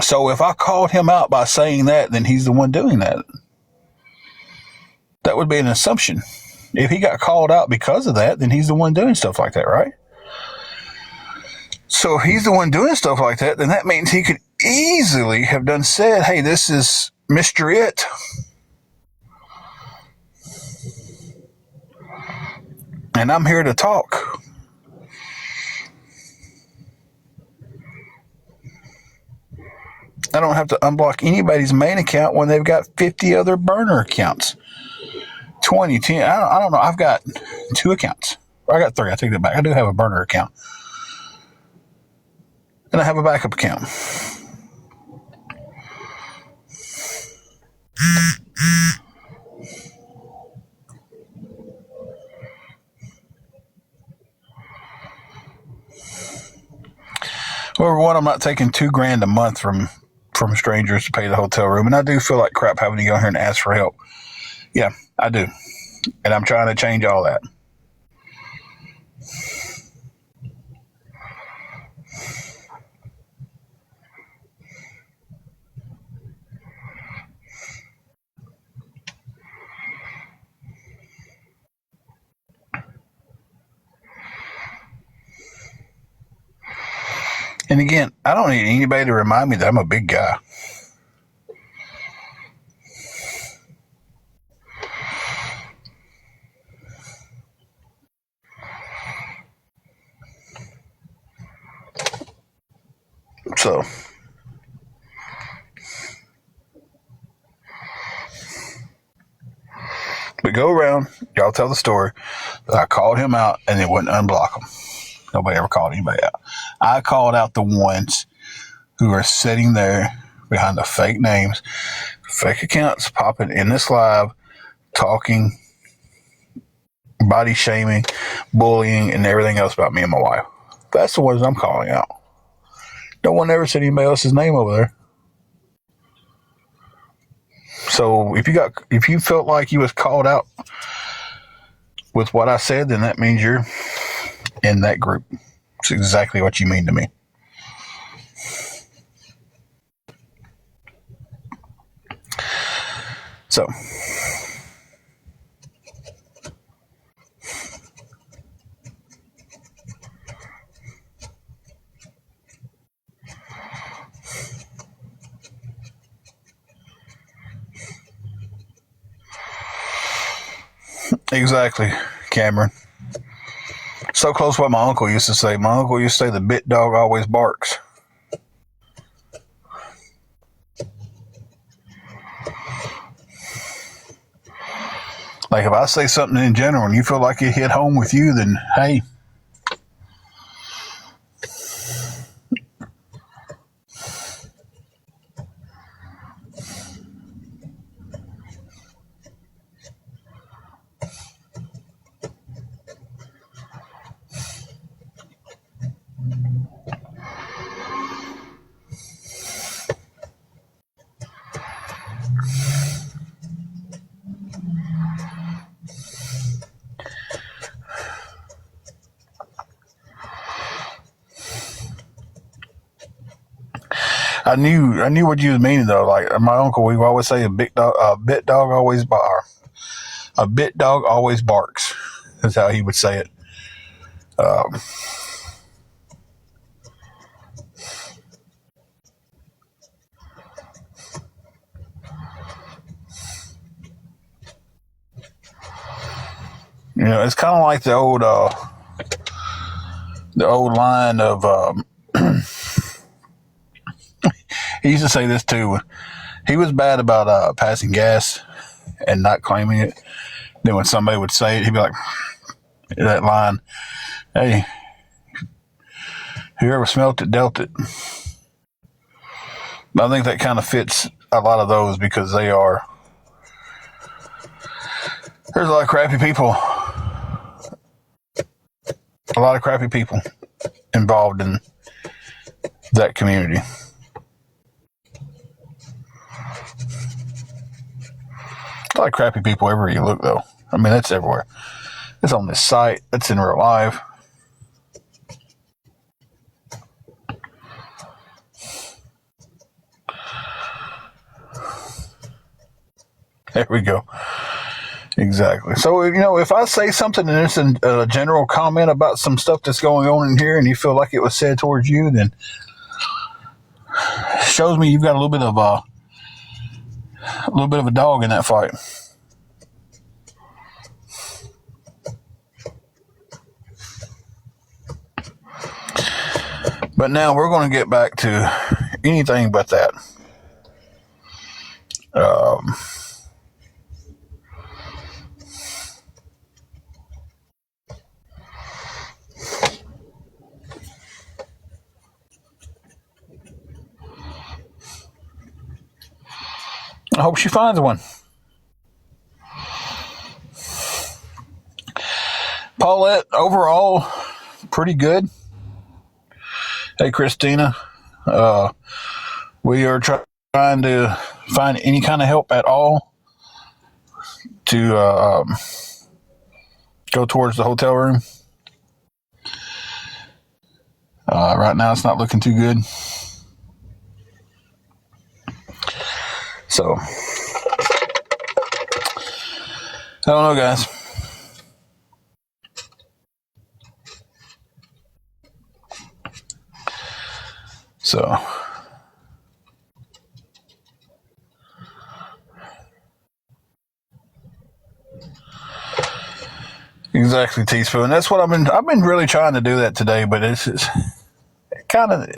So if I called him out by saying that, then he's the one doing that. That would be an assumption. If he got called out because of that, then he's the one doing stuff like that, right? So if he's the one doing stuff like that, then that means he could easily have said, hey, this is Mr. It. And I'm here to talk. I don't have to unblock anybody's main account when they've got 50 other burner accounts. 20, 10, I don't know. I've got 2 accounts. I got 3. I take that back. I do have a burner account. And I have a backup account. Well, one, I'm not taking $2,000 a month from strangers to pay the hotel room. And I do feel like crap having to go here and ask for help. Yeah, I do. And I'm trying to change all that. And again, I don't need anybody to remind me that I'm a big guy. So, but go around, y'all tell the story that I called him out and it wouldn't unblock him. Nobody ever called anybody out. I called out the ones who are sitting there behind the fake names, fake accounts, popping in this live, talking, body shaming, bullying, and everything else about me and my wife. That's the ones I'm calling out. No one ever said anybody else's name over there. So if you felt like you was called out with what I said, then that means you're in that group. It's exactly what you mean to me. So, exactly, Cameron. So close to what my uncle used to say. My uncle used to say the bit dog always barks. Like if I say something in general and you feel like it hit home with you, then hey. I knew what you was meaning though. Like my uncle, we always say a bit dog always barks. That's how he would say it. It's kind of like the old line of. He used to say this too. He was bad about passing gas and not claiming it. Then when somebody would say it, he'd be like, that line, hey, whoever smelt it, dealt it. I think that kind of fits a lot of those because there's a lot of crappy people. A lot of crappy people involved in that community. A lot of crappy people everywhere you look, though. I mean, that's everywhere. It's on this site. It's in real life. There we go. Exactly. So, if I say something and it's a general comment about some stuff that's going on in here and you feel like it was said towards you, then it shows me you've got a little bit of a dog in that fight. But now we're going to get back to anything but that. I hope she finds one. Paulette, overall, pretty good. Hey, Christina. We are trying to find any kind of help at all to go towards the hotel room. Right now, it's not looking too good. So, I don't know, guys. So, exactly, teaspoon. That's what I've been really trying to do that today, but it's kind of,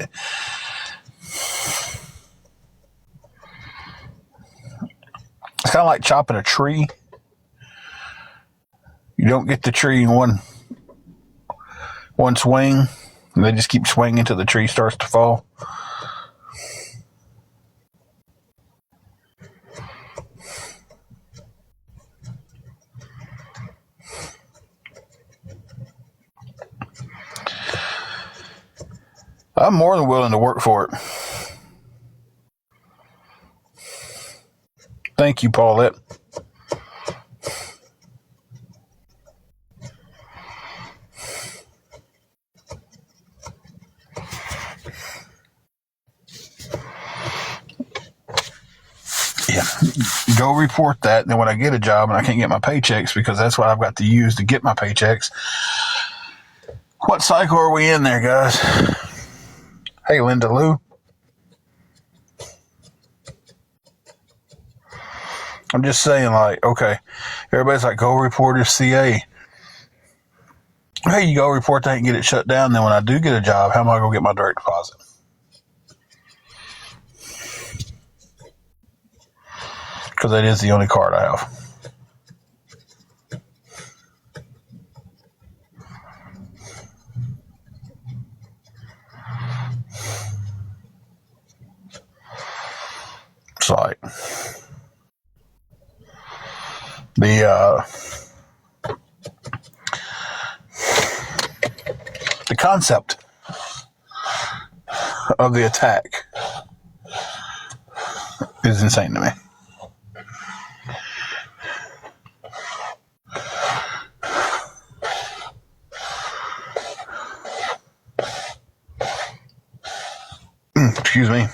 It's kind of like chopping a tree. You don't get the tree in one swing, and they just keep swinging until the tree starts to fall. I'm more than willing to work for it. Thank you, Paulette. Yeah, go report that. And then when I get a job and I can't get my paychecks, because that's what I've got to use to get my paychecks. What cycle are we in there, guys? Hey, Linda Lou. I'm just saying, like, okay, everybody's like, go report your CA. Hey, you go report that and get it shut down. Then when I do get a job, how am I going to get my direct deposit? Because that is the only card I have. It's like the concept of the attack is insane to me. Excuse me.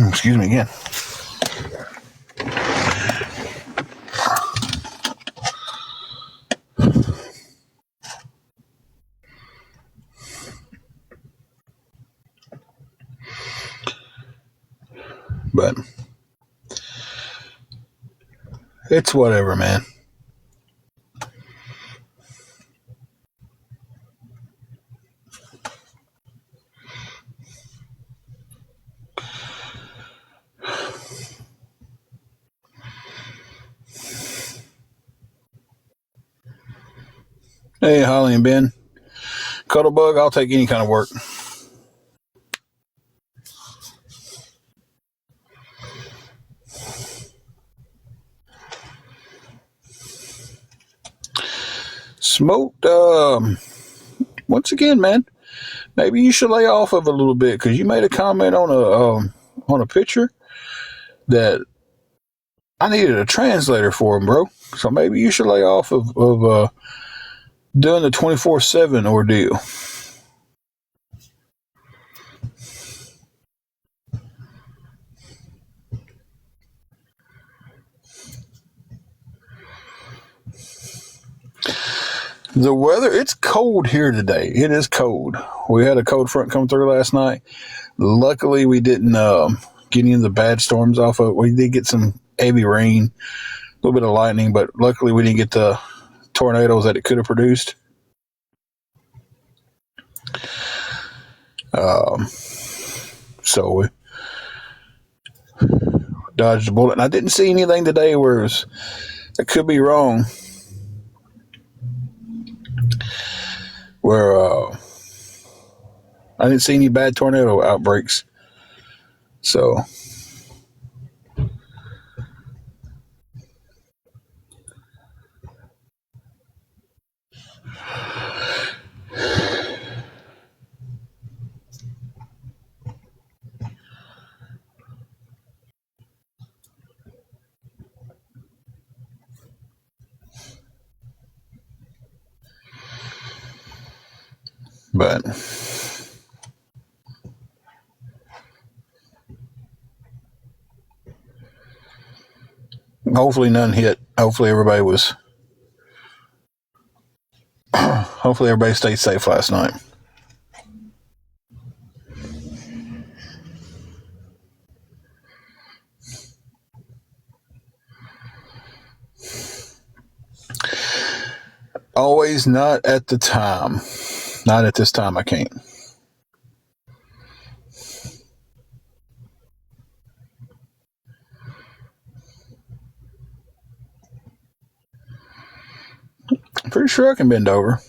Excuse me again. But it's whatever, man. Hey, Holly and Ben. Cuddlebug, I'll take any kind of work. Smoked, once again, man, maybe you should lay off of it a little bit, because you made a comment on a picture that I needed a translator for him, bro. So maybe you should lay off of doing the 24/7 ordeal. The weather, it's cold here today. It is cold. We had a cold front come through last night. Luckily, we didn't get any of the bad storms off of it. We did get some heavy rain, a little bit of lightning, but luckily we didn't get the tornadoes that it could have produced. So we dodged a bullet. And I didn't see anything today where it could be wrong. Where I didn't see any bad tornado outbreaks. So but hopefully none hit. Hopefully everybody stayed safe last night. Always not at the time. Not at this time, I can't. pretty sure I can bend over.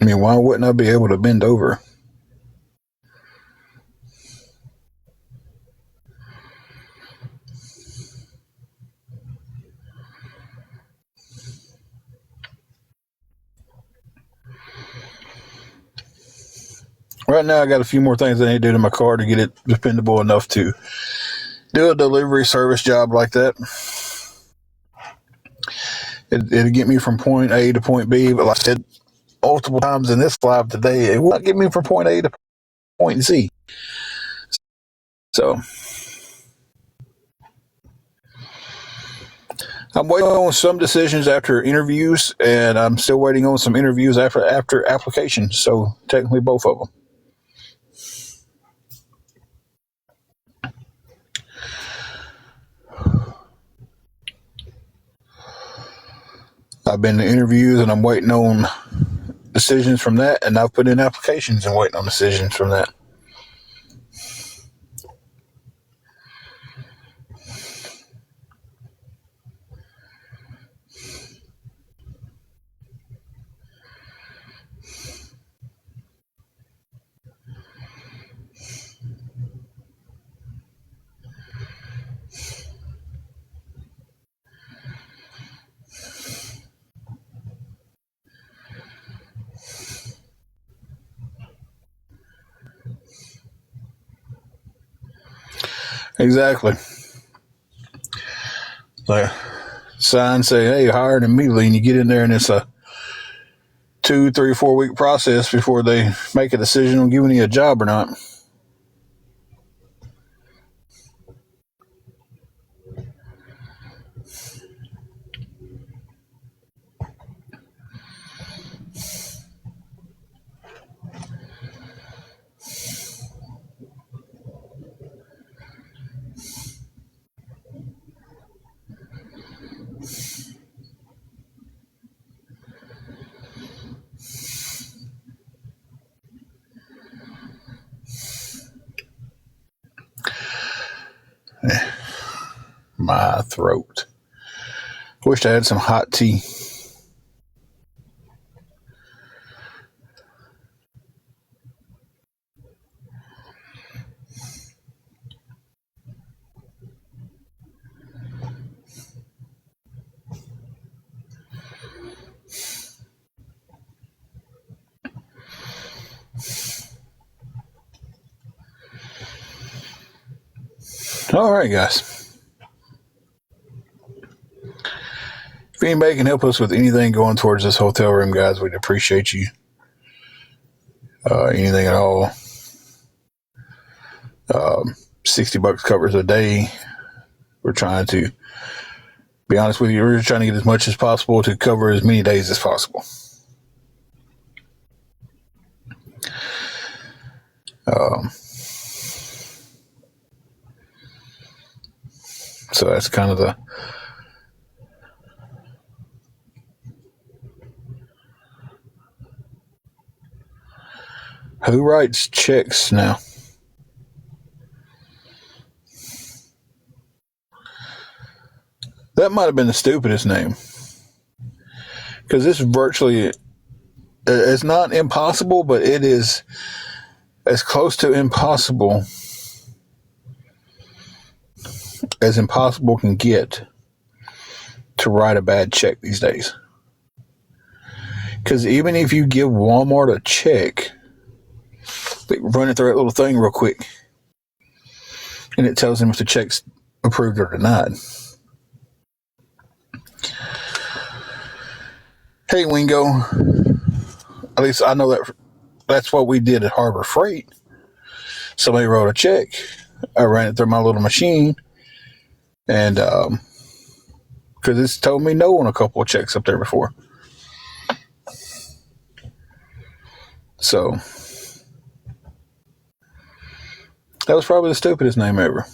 I mean, why wouldn't I be able to bend over? Right now, I got a few more things I need to do to my car to get it dependable enough to do a delivery service job like that. It'll get me from point A to point B, but like I said multiple times in this live today, it will not get me from point A to point Z. So I'm waiting on some decisions after interviews, and I'm still waiting on some interviews after applications. So technically, both of them. I've been to interviews, and I'm waiting on decisions from that, and I've put in applications and waiting on decisions from that. Exactly. Like signs say, "Hey, hired immediately," and you get in there, and it's a 2, 3, 4 week process before they make a decision on giving you a job or not. My throat. Wish I had some hot tea. All right, guys. If anybody can help us with anything going towards this hotel room, guys, we'd appreciate you. Anything at all. $60 covers a day. We're trying to be honest with you. We're trying to get as much as possible to cover as many days as possible. So that's kind of the who writes checks now. That might have been the stupidest name, because this virtually, it's not impossible, but it is as close to impossible as impossible can get to write a bad check these days. Because even if you give Walmart a check, they run it through that little thing real quick, and it tells them if the check's approved or denied. Hey, Wingo. At least I know that's what we did at Harbor Freight. Somebody wrote a check. I ran it through my little machine, and because it's told me no on a couple of checks up there before. So that was probably the stupidest name ever.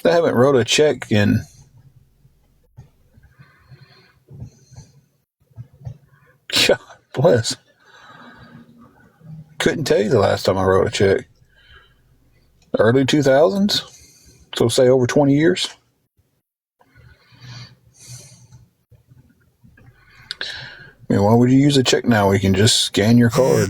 I haven't wrote a check in God bless. Couldn't tell you the last time I wrote a check. Early 2000s. So say over 20 years. I mean, why would you use a check now? We can just scan your card.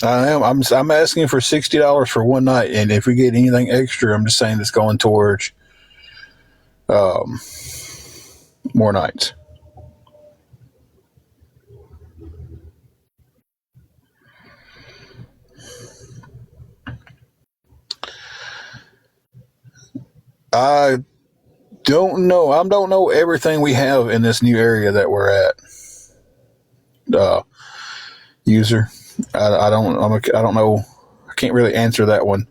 I'm asking for $60 for one night, and if we get anything extra, I'm just saying it's going towards more nights. I don't know. I don't know everything we have in this new area that we're at. User, I don't know. I can't really answer that one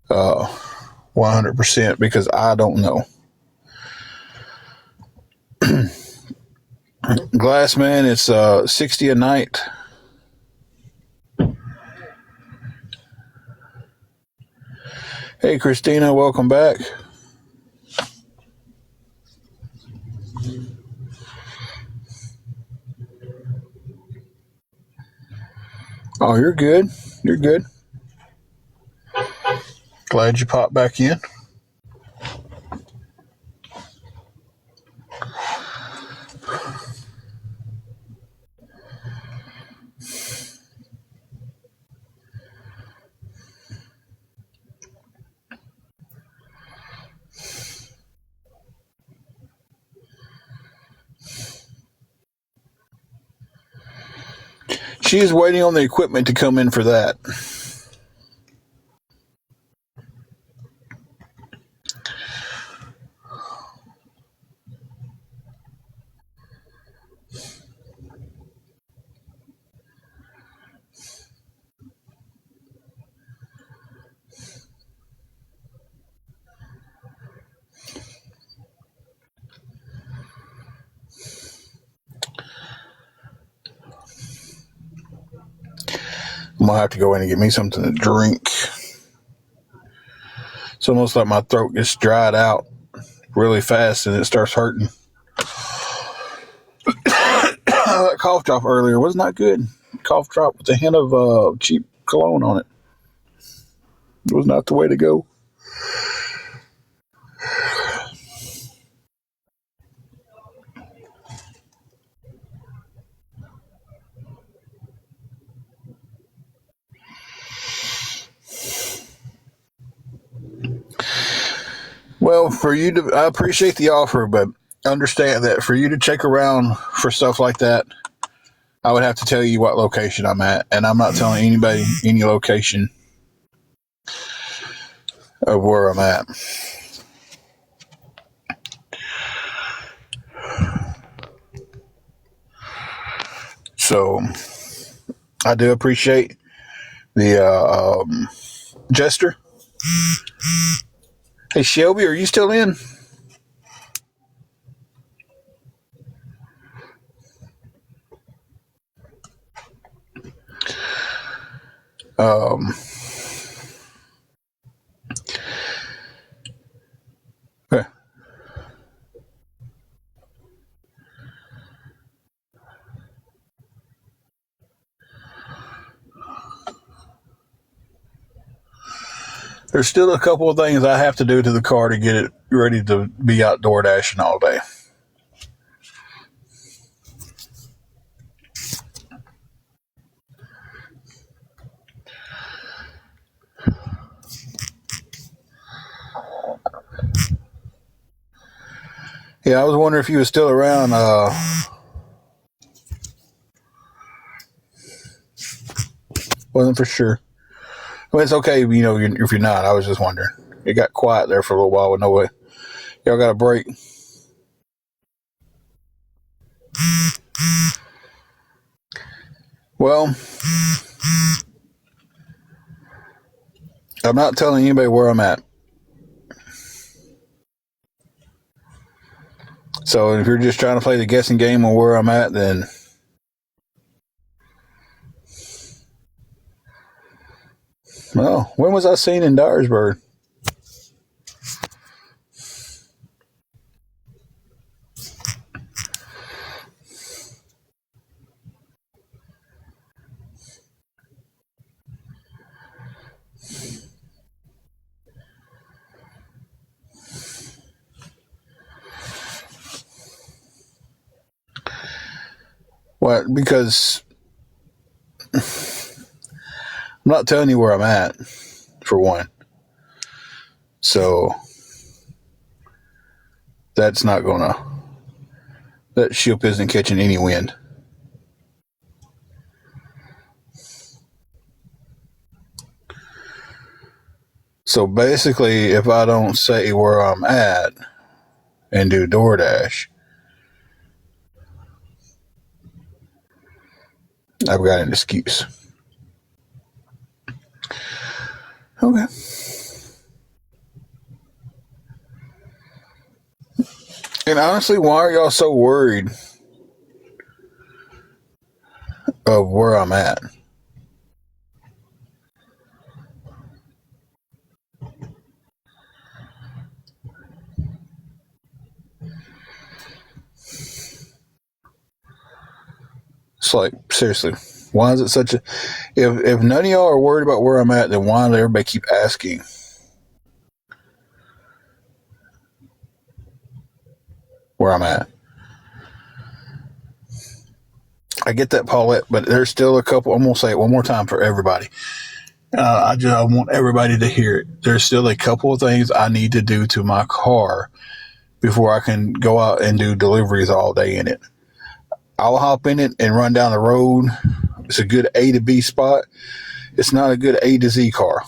100% because I don't know. Glassman, it's $60 a night. Hey, Christina, welcome back. Oh, you're good. You're good. Glad you popped back in. She is waiting on the equipment to come in for that. I'm going to have to go in and get me something to drink. It's almost like my throat gets dried out really fast and it starts hurting. That cough drop earlier was not good. Cough drop with a hint of cheap cologne on it. It was not the way to go. Well, for you to, I appreciate the offer, but understand that for you to check around for stuff like that, I would have to tell you what location I'm at, and I'm not telling anybody any location of where I'm at. So I do appreciate the Jester. Hey, Shelby, are you still in? There's still a couple of things I have to do to the car to get it ready to be outdoor dashing all day. Yeah, I was wondering if you was still around. Wasn't for sure. I mean, it's okay, if you're not. I was just wondering. It got quiet there for a little while with no way. Y'all got a break. Well, I'm not telling anybody where I'm at. So if you're just trying to play the guessing game on where I'm at, then Well, when was I seen in Dyersburg? What? Because I'm not telling you where I'm at, for one. So that's not gonna. That ship isn't catching any wind. So basically, if I don't say where I'm at and do DoorDash, I've got an excuse. Okay. And honestly, why are y'all so worried of where I'm at? It's like, seriously, why is it such a... If none of y'all are worried about where I'm at, then why does everybody keep asking where I'm at? I get that, Paulette, but there's still a couple. I'm going to say it one more time for everybody. I want everybody to hear it. There's still a couple of things I need to do to my car before I can go out and do deliveries all day in it. I'll hop in it and run down the road. It's a good A to B spot. It's not a good A to Z car.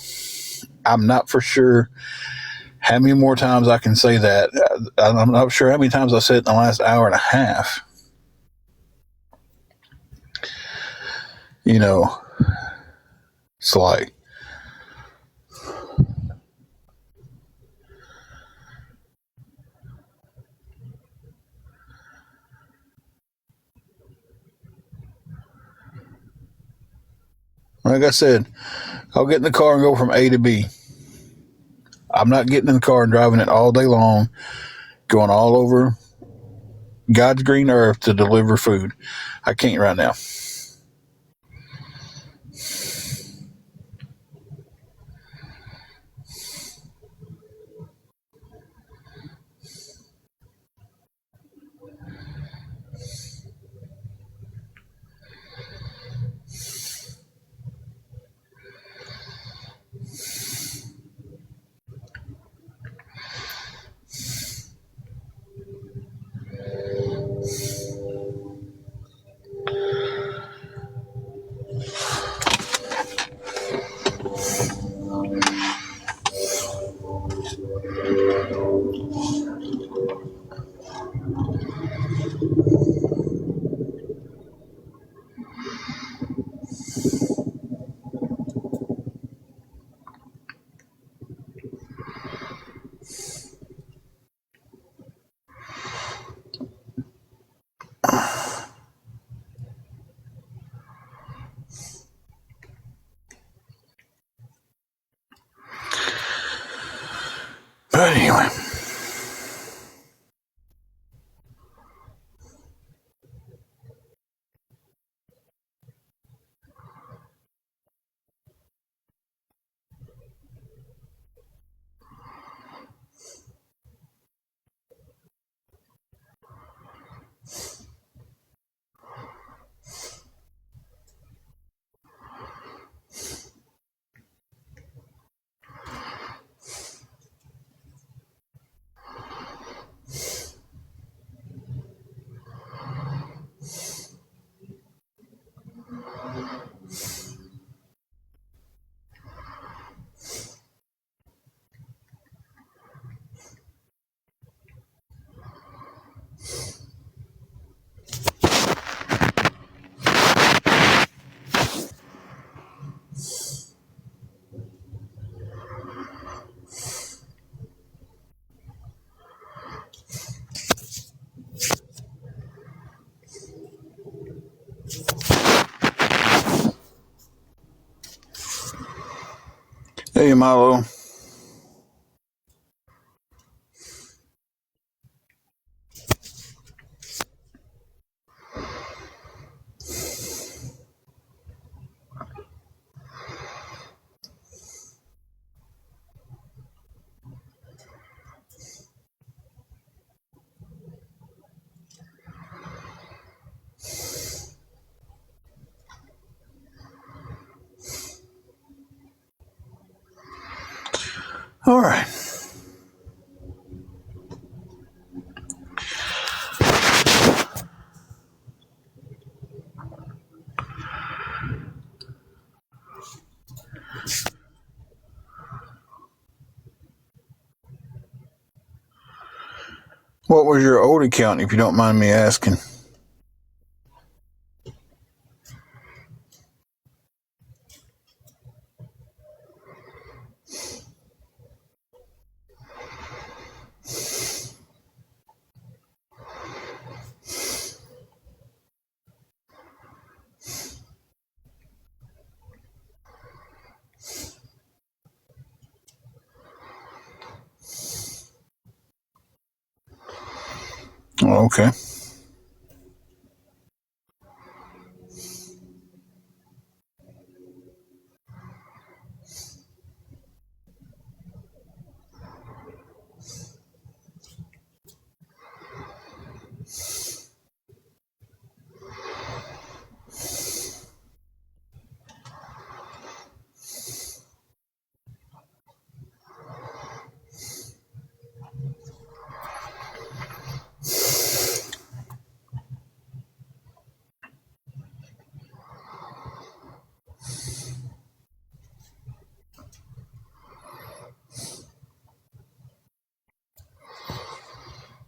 I'm not for sure how many more times I can say that. I'm not sure how many times I said it in the last hour and a half. You know, it's like, like I said, I'll get in the car and go from A to B. I'm not getting in the car and driving it all day long, going all over God's green earth to deliver food. I can't right now. But anyway, Milo. All right. What was your old account, if you don't mind me asking? Oh, okay.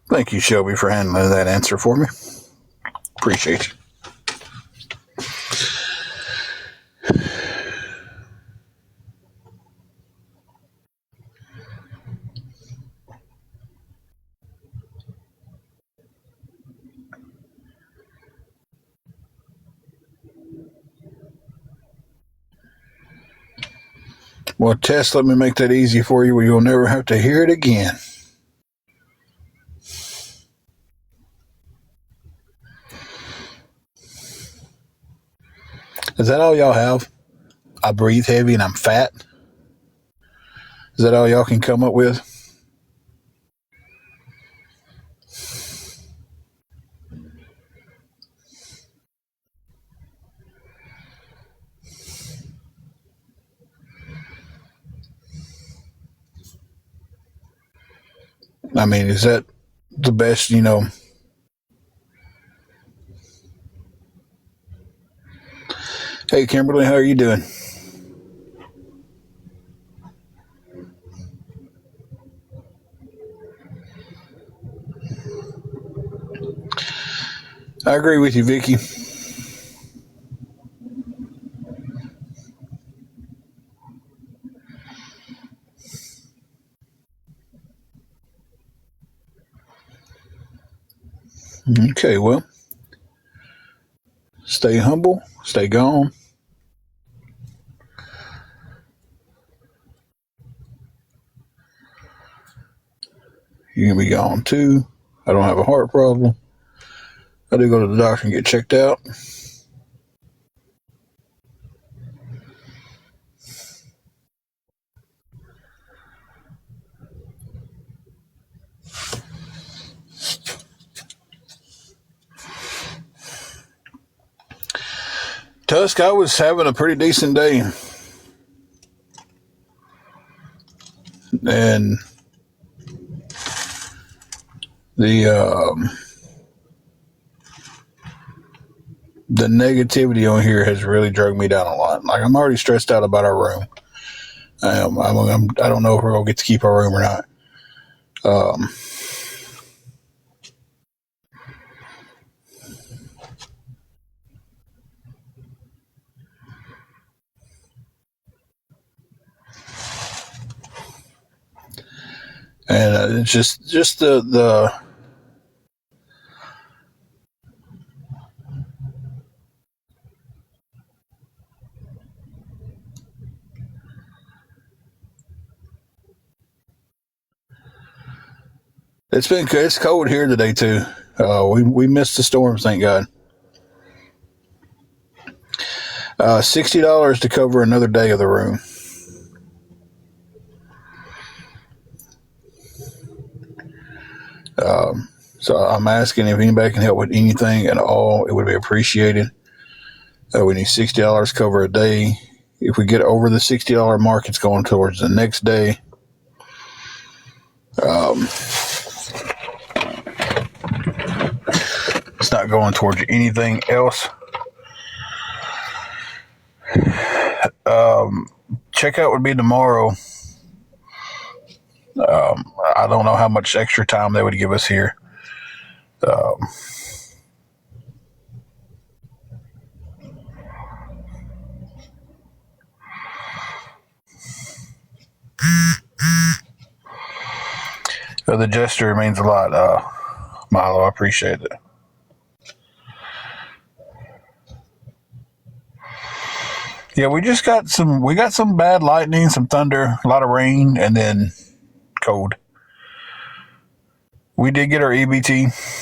Thank you, Shelby, for handling that answer for me. Appreciate you. Well, Tess, let me make that easy for you where you'll never have to hear it again. Is that all y'all have? I breathe heavy and I'm fat? Is that all y'all can come up with? I mean, is that the best, Hey, Kimberly, how are you doing? I agree with you, Vicky. Okay, well, stay humble, stay gone. You can be gone too. I don't have a heart problem. I do go to the doctor and get checked out. Tusk, I was having a pretty decent day. And the the negativity on here has really dragged me down a lot. Like, I'm already stressed out about our room. I don't know if we're gonna get to keep our room or not. Um, and it's just the It's cold here today too. We missed the storms, thank God. $60 to cover another day of the room. So I'm asking if anybody can help with anything at all. It would be appreciated. We need $60 to cover a day. If we get over the $60 mark, it's going towards the next day. It's not going towards anything else. Checkout would be tomorrow. I don't know how much extra time they would give us here. The gesture means a lot, Milo. I appreciate it. Yeah, we got some bad lightning, some thunder, a lot of rain, and then cold. We did get our EBT.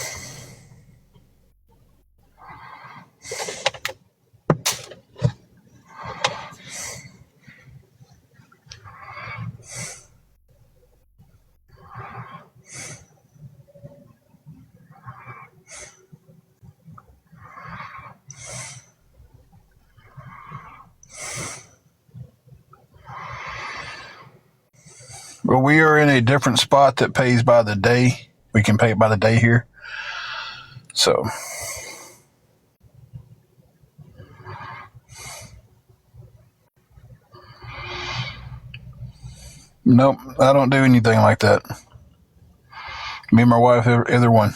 But we are in a different spot that pays by the day. We can pay it by the day here. So, nope, I don't do anything like that. Me and my wife, either one.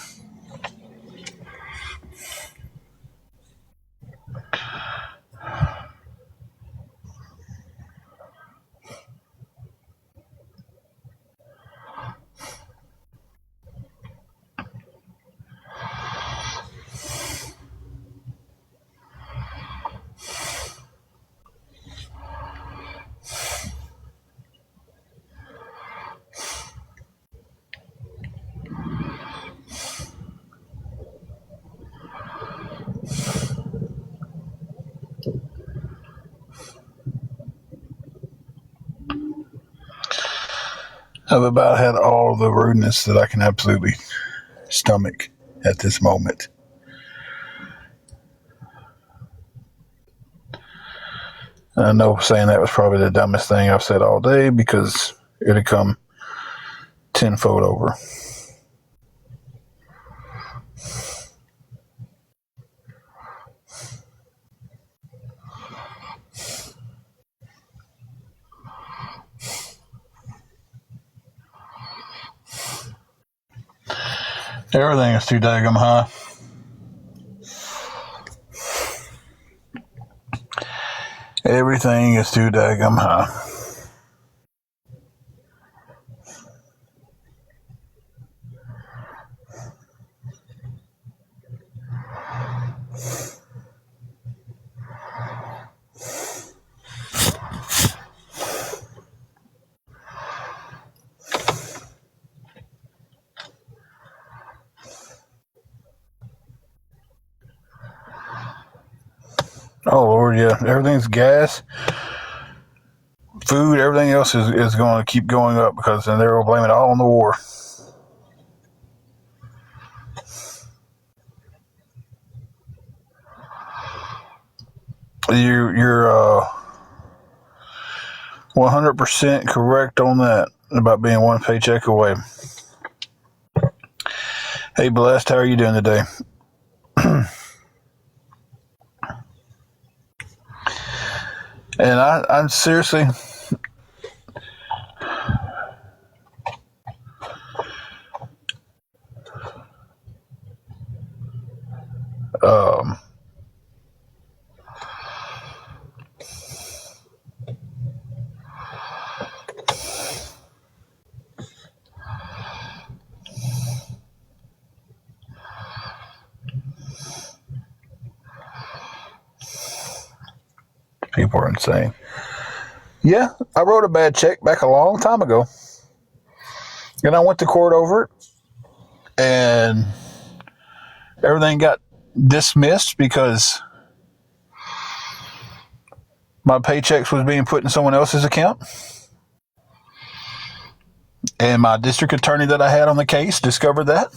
I've about had all the rudeness that I can absolutely stomach at this moment. I know saying that was probably the dumbest thing I've said all day because it'd come tenfold over. Everything is too daggum high. Everything is too daggum high. Oh, Lord, yeah. Everything's gas. Food, everything else is going to keep going up because then they're going to blame it all on the war. You're 100% correct on that about being one paycheck away. Hey, Blessed, how are you doing today? And I'm seriously, people are insane. Yeah, I wrote a bad check back a long time ago. And I went to court over it. and everything got dismissed because my paychecks was being put in someone else's account. And my district attorney that I had on the case discovered that.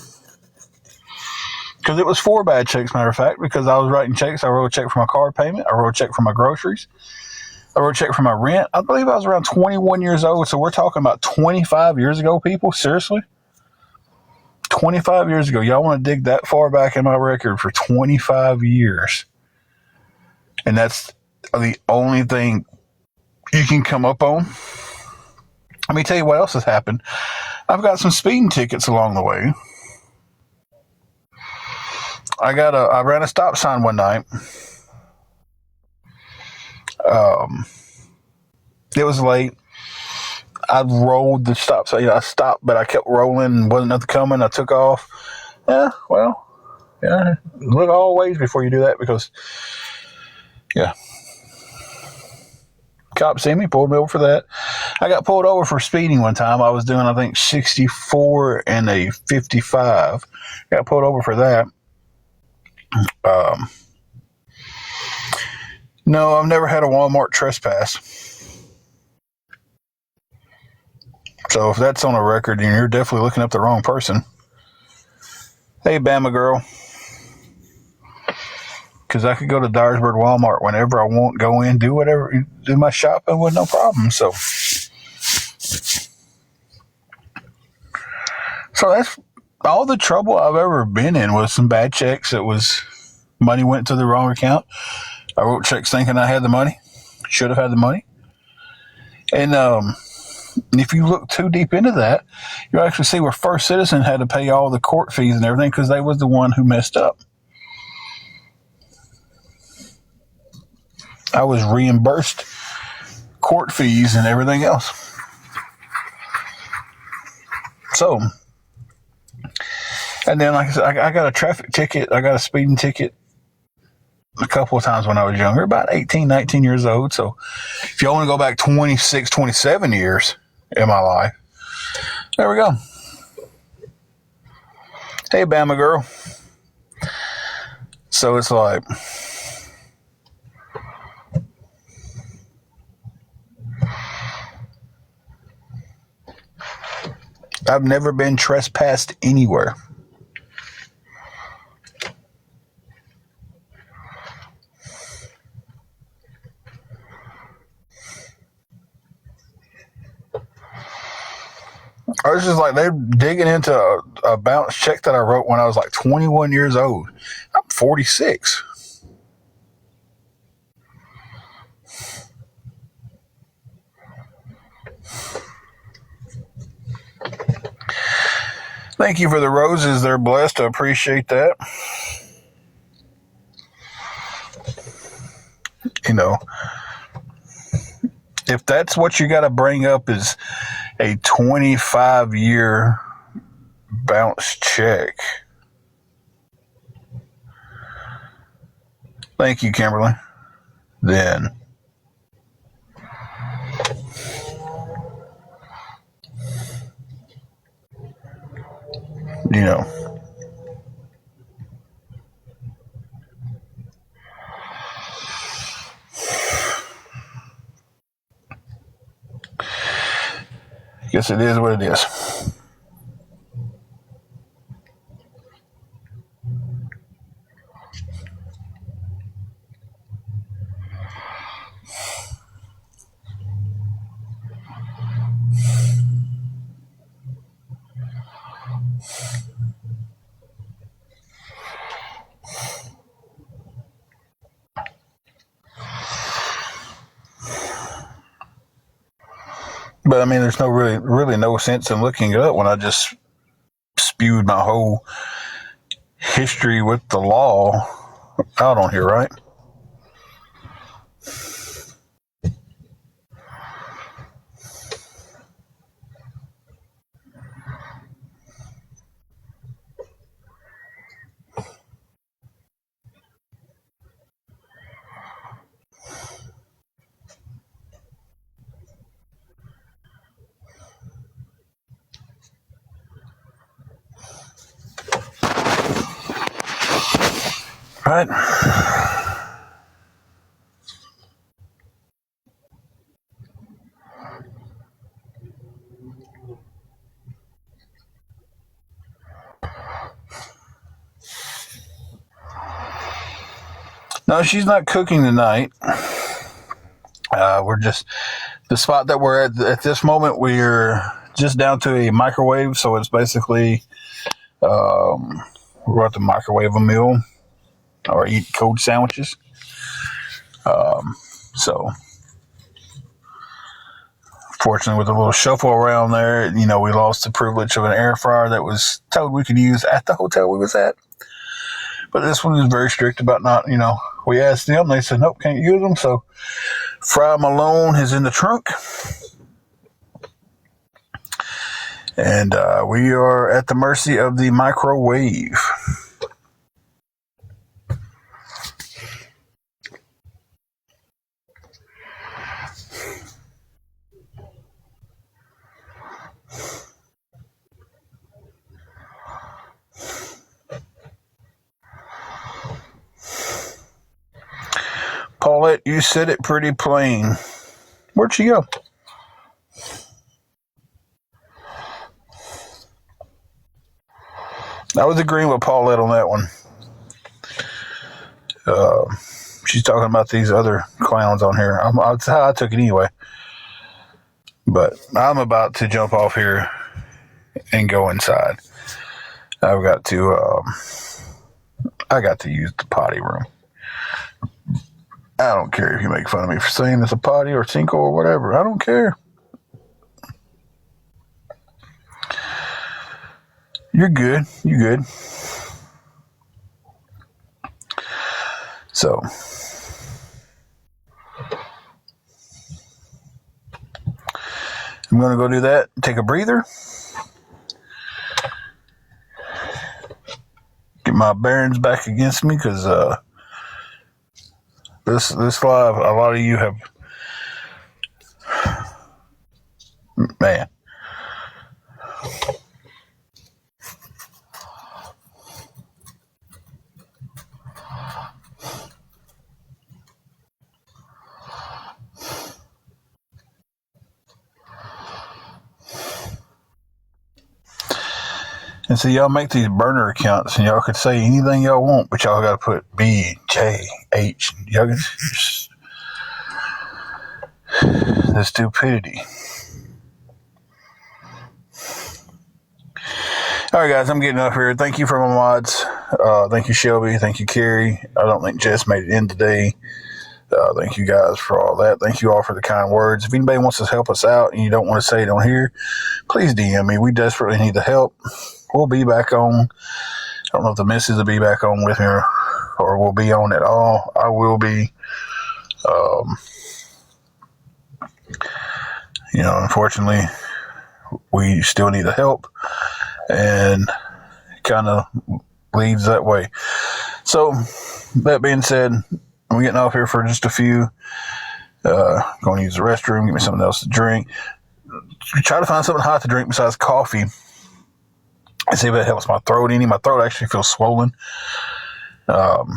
Because it was 4 bad checks, matter of fact, because I was writing checks. I wrote a check for my car payment. I wrote a check for my groceries. I wrote a check for my rent. I believe I was around 21 years old. So we're talking about 25 years ago, people. Seriously? 25 years ago. Y'all want to dig that far back in my record for 25 years. And that's the only thing you can come up on. Let me tell you what else has happened. I've got some speeding tickets along the way. I ran a stop sign one night. It was late. I rolled the stop sign. I stopped, but I kept rolling. Wasn't nothing coming. I took off. Look all ways before you do that because, cop see me, pulled me over for that. I got pulled over for speeding one time. I was doing, I think, 64 and a 55. Got pulled over for that. No, I've never had a Walmart trespass. So if that's on a record, then you're definitely looking up the wrong person. Hey, Bama girl. Because I could go to Dyersburg Walmart whenever I want, go in, do whatever, do my shopping with no problem. So that's all the trouble I've ever been in was some bad checks. It was money went to the wrong account. I wrote checks thinking I had the money. Should have had the money. And if you look too deep into that, you'll actually see where First Citizen had to pay all the court fees and everything because they was the one who messed up. I was reimbursed court fees and everything else. So, and then like I said, I got a traffic ticket. I got a speeding ticket a couple of times when I was younger, about 18, 19 years old. So if you want to go back 26, 27 years in my life, there we go. Hey, Bama girl. So it's like, I've never been trespassed anywhere. I was just like, they're digging into a bounce check that I wrote when I was like 21 years old. I'm 46. Thank you for the roses. They're blessed. I appreciate that. You know, if that's what you got to bring up is a 25-year bounce check. Thank you, Kimberly. Then, you know, I guess it is what it is. But I mean, there's no really no sense in looking it up when I just spewed my whole history with the law out on here, right? Right? No, she's not cooking tonight. We're just the spot that we're at this moment. We're just down to a microwave, so it's basically we're about to microwave a meal or eat cold sandwiches. So, fortunately, with a little shuffle around there, we lost the privilege of an air fryer that was told we could use at the hotel we was at. But this one is very strict about not, we asked them, they said, nope, can't use them. So, Fry Malone is in the trunk. And we are at the mercy of the microwave. Paulette, you said it pretty plain. Where'd she go? I was agreeing with Paulette on that one. She's talking about these other clowns on here. That's how I took it anyway. But I'm about to jump off here and go inside. I got to use the potty room. I don't care if you make fun of me for saying it's a potty or sinkhole or whatever. I don't care. You're good. You're good. So, I'm going to go do that. Take a breather. Get my bearings back against me because this live, a lot of you have, man. And so y'all make these burner accounts and y'all could say anything y'all want, but y'all got to put B, J, H. Y'all can just, the stupidity. All right, guys, I'm getting up here. Thank you for my mods. Thank you, Shelby. Thank you, Carrie. I don't think Jess made it in today. Thank you guys for all that. Thank you all for the kind words. If anybody wants to help us out and you don't want to say it on here, please DM me. We desperately need the help. We'll be back on. I don't know if the missus will be back on with me or will be on at all. I will be. Unfortunately, we still need the help. And it kind of leads that way. So, that being said, I'm getting off here for just a few. Going to use the restroom, get me something else to drink. Try to find something hot to drink besides coffee. And see if it helps my throat any. My throat actually feels swollen. I'll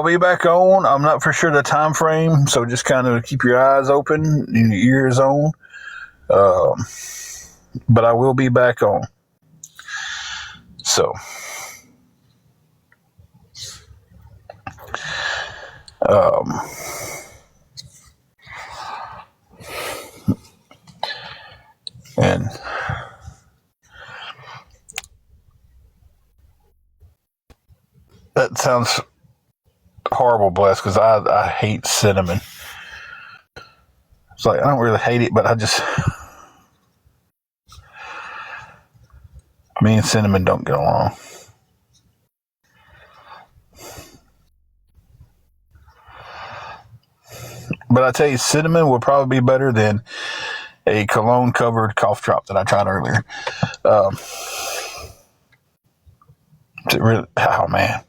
be back on. I'm not for sure the time frame, so just kind of keep your eyes open and your ears on. But I will be back on. So, and that sounds horrible, Bless, because I hate cinnamon. It's like, I don't really hate it, but me and cinnamon don't get along. But I tell you, cinnamon would probably be better than a cologne-covered cough drop that I tried earlier. Oh, man.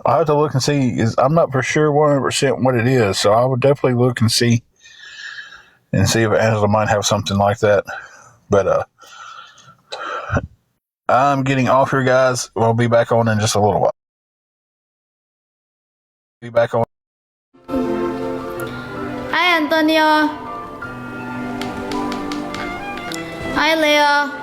I'll have to look and see. I'm not for sure 100% what it is, so I would definitely look and see if Angela might have something like that. But I'm getting off here, guys. We'll be back on in just a little while. Be back on. Hi, Antonio. Hi, Leo.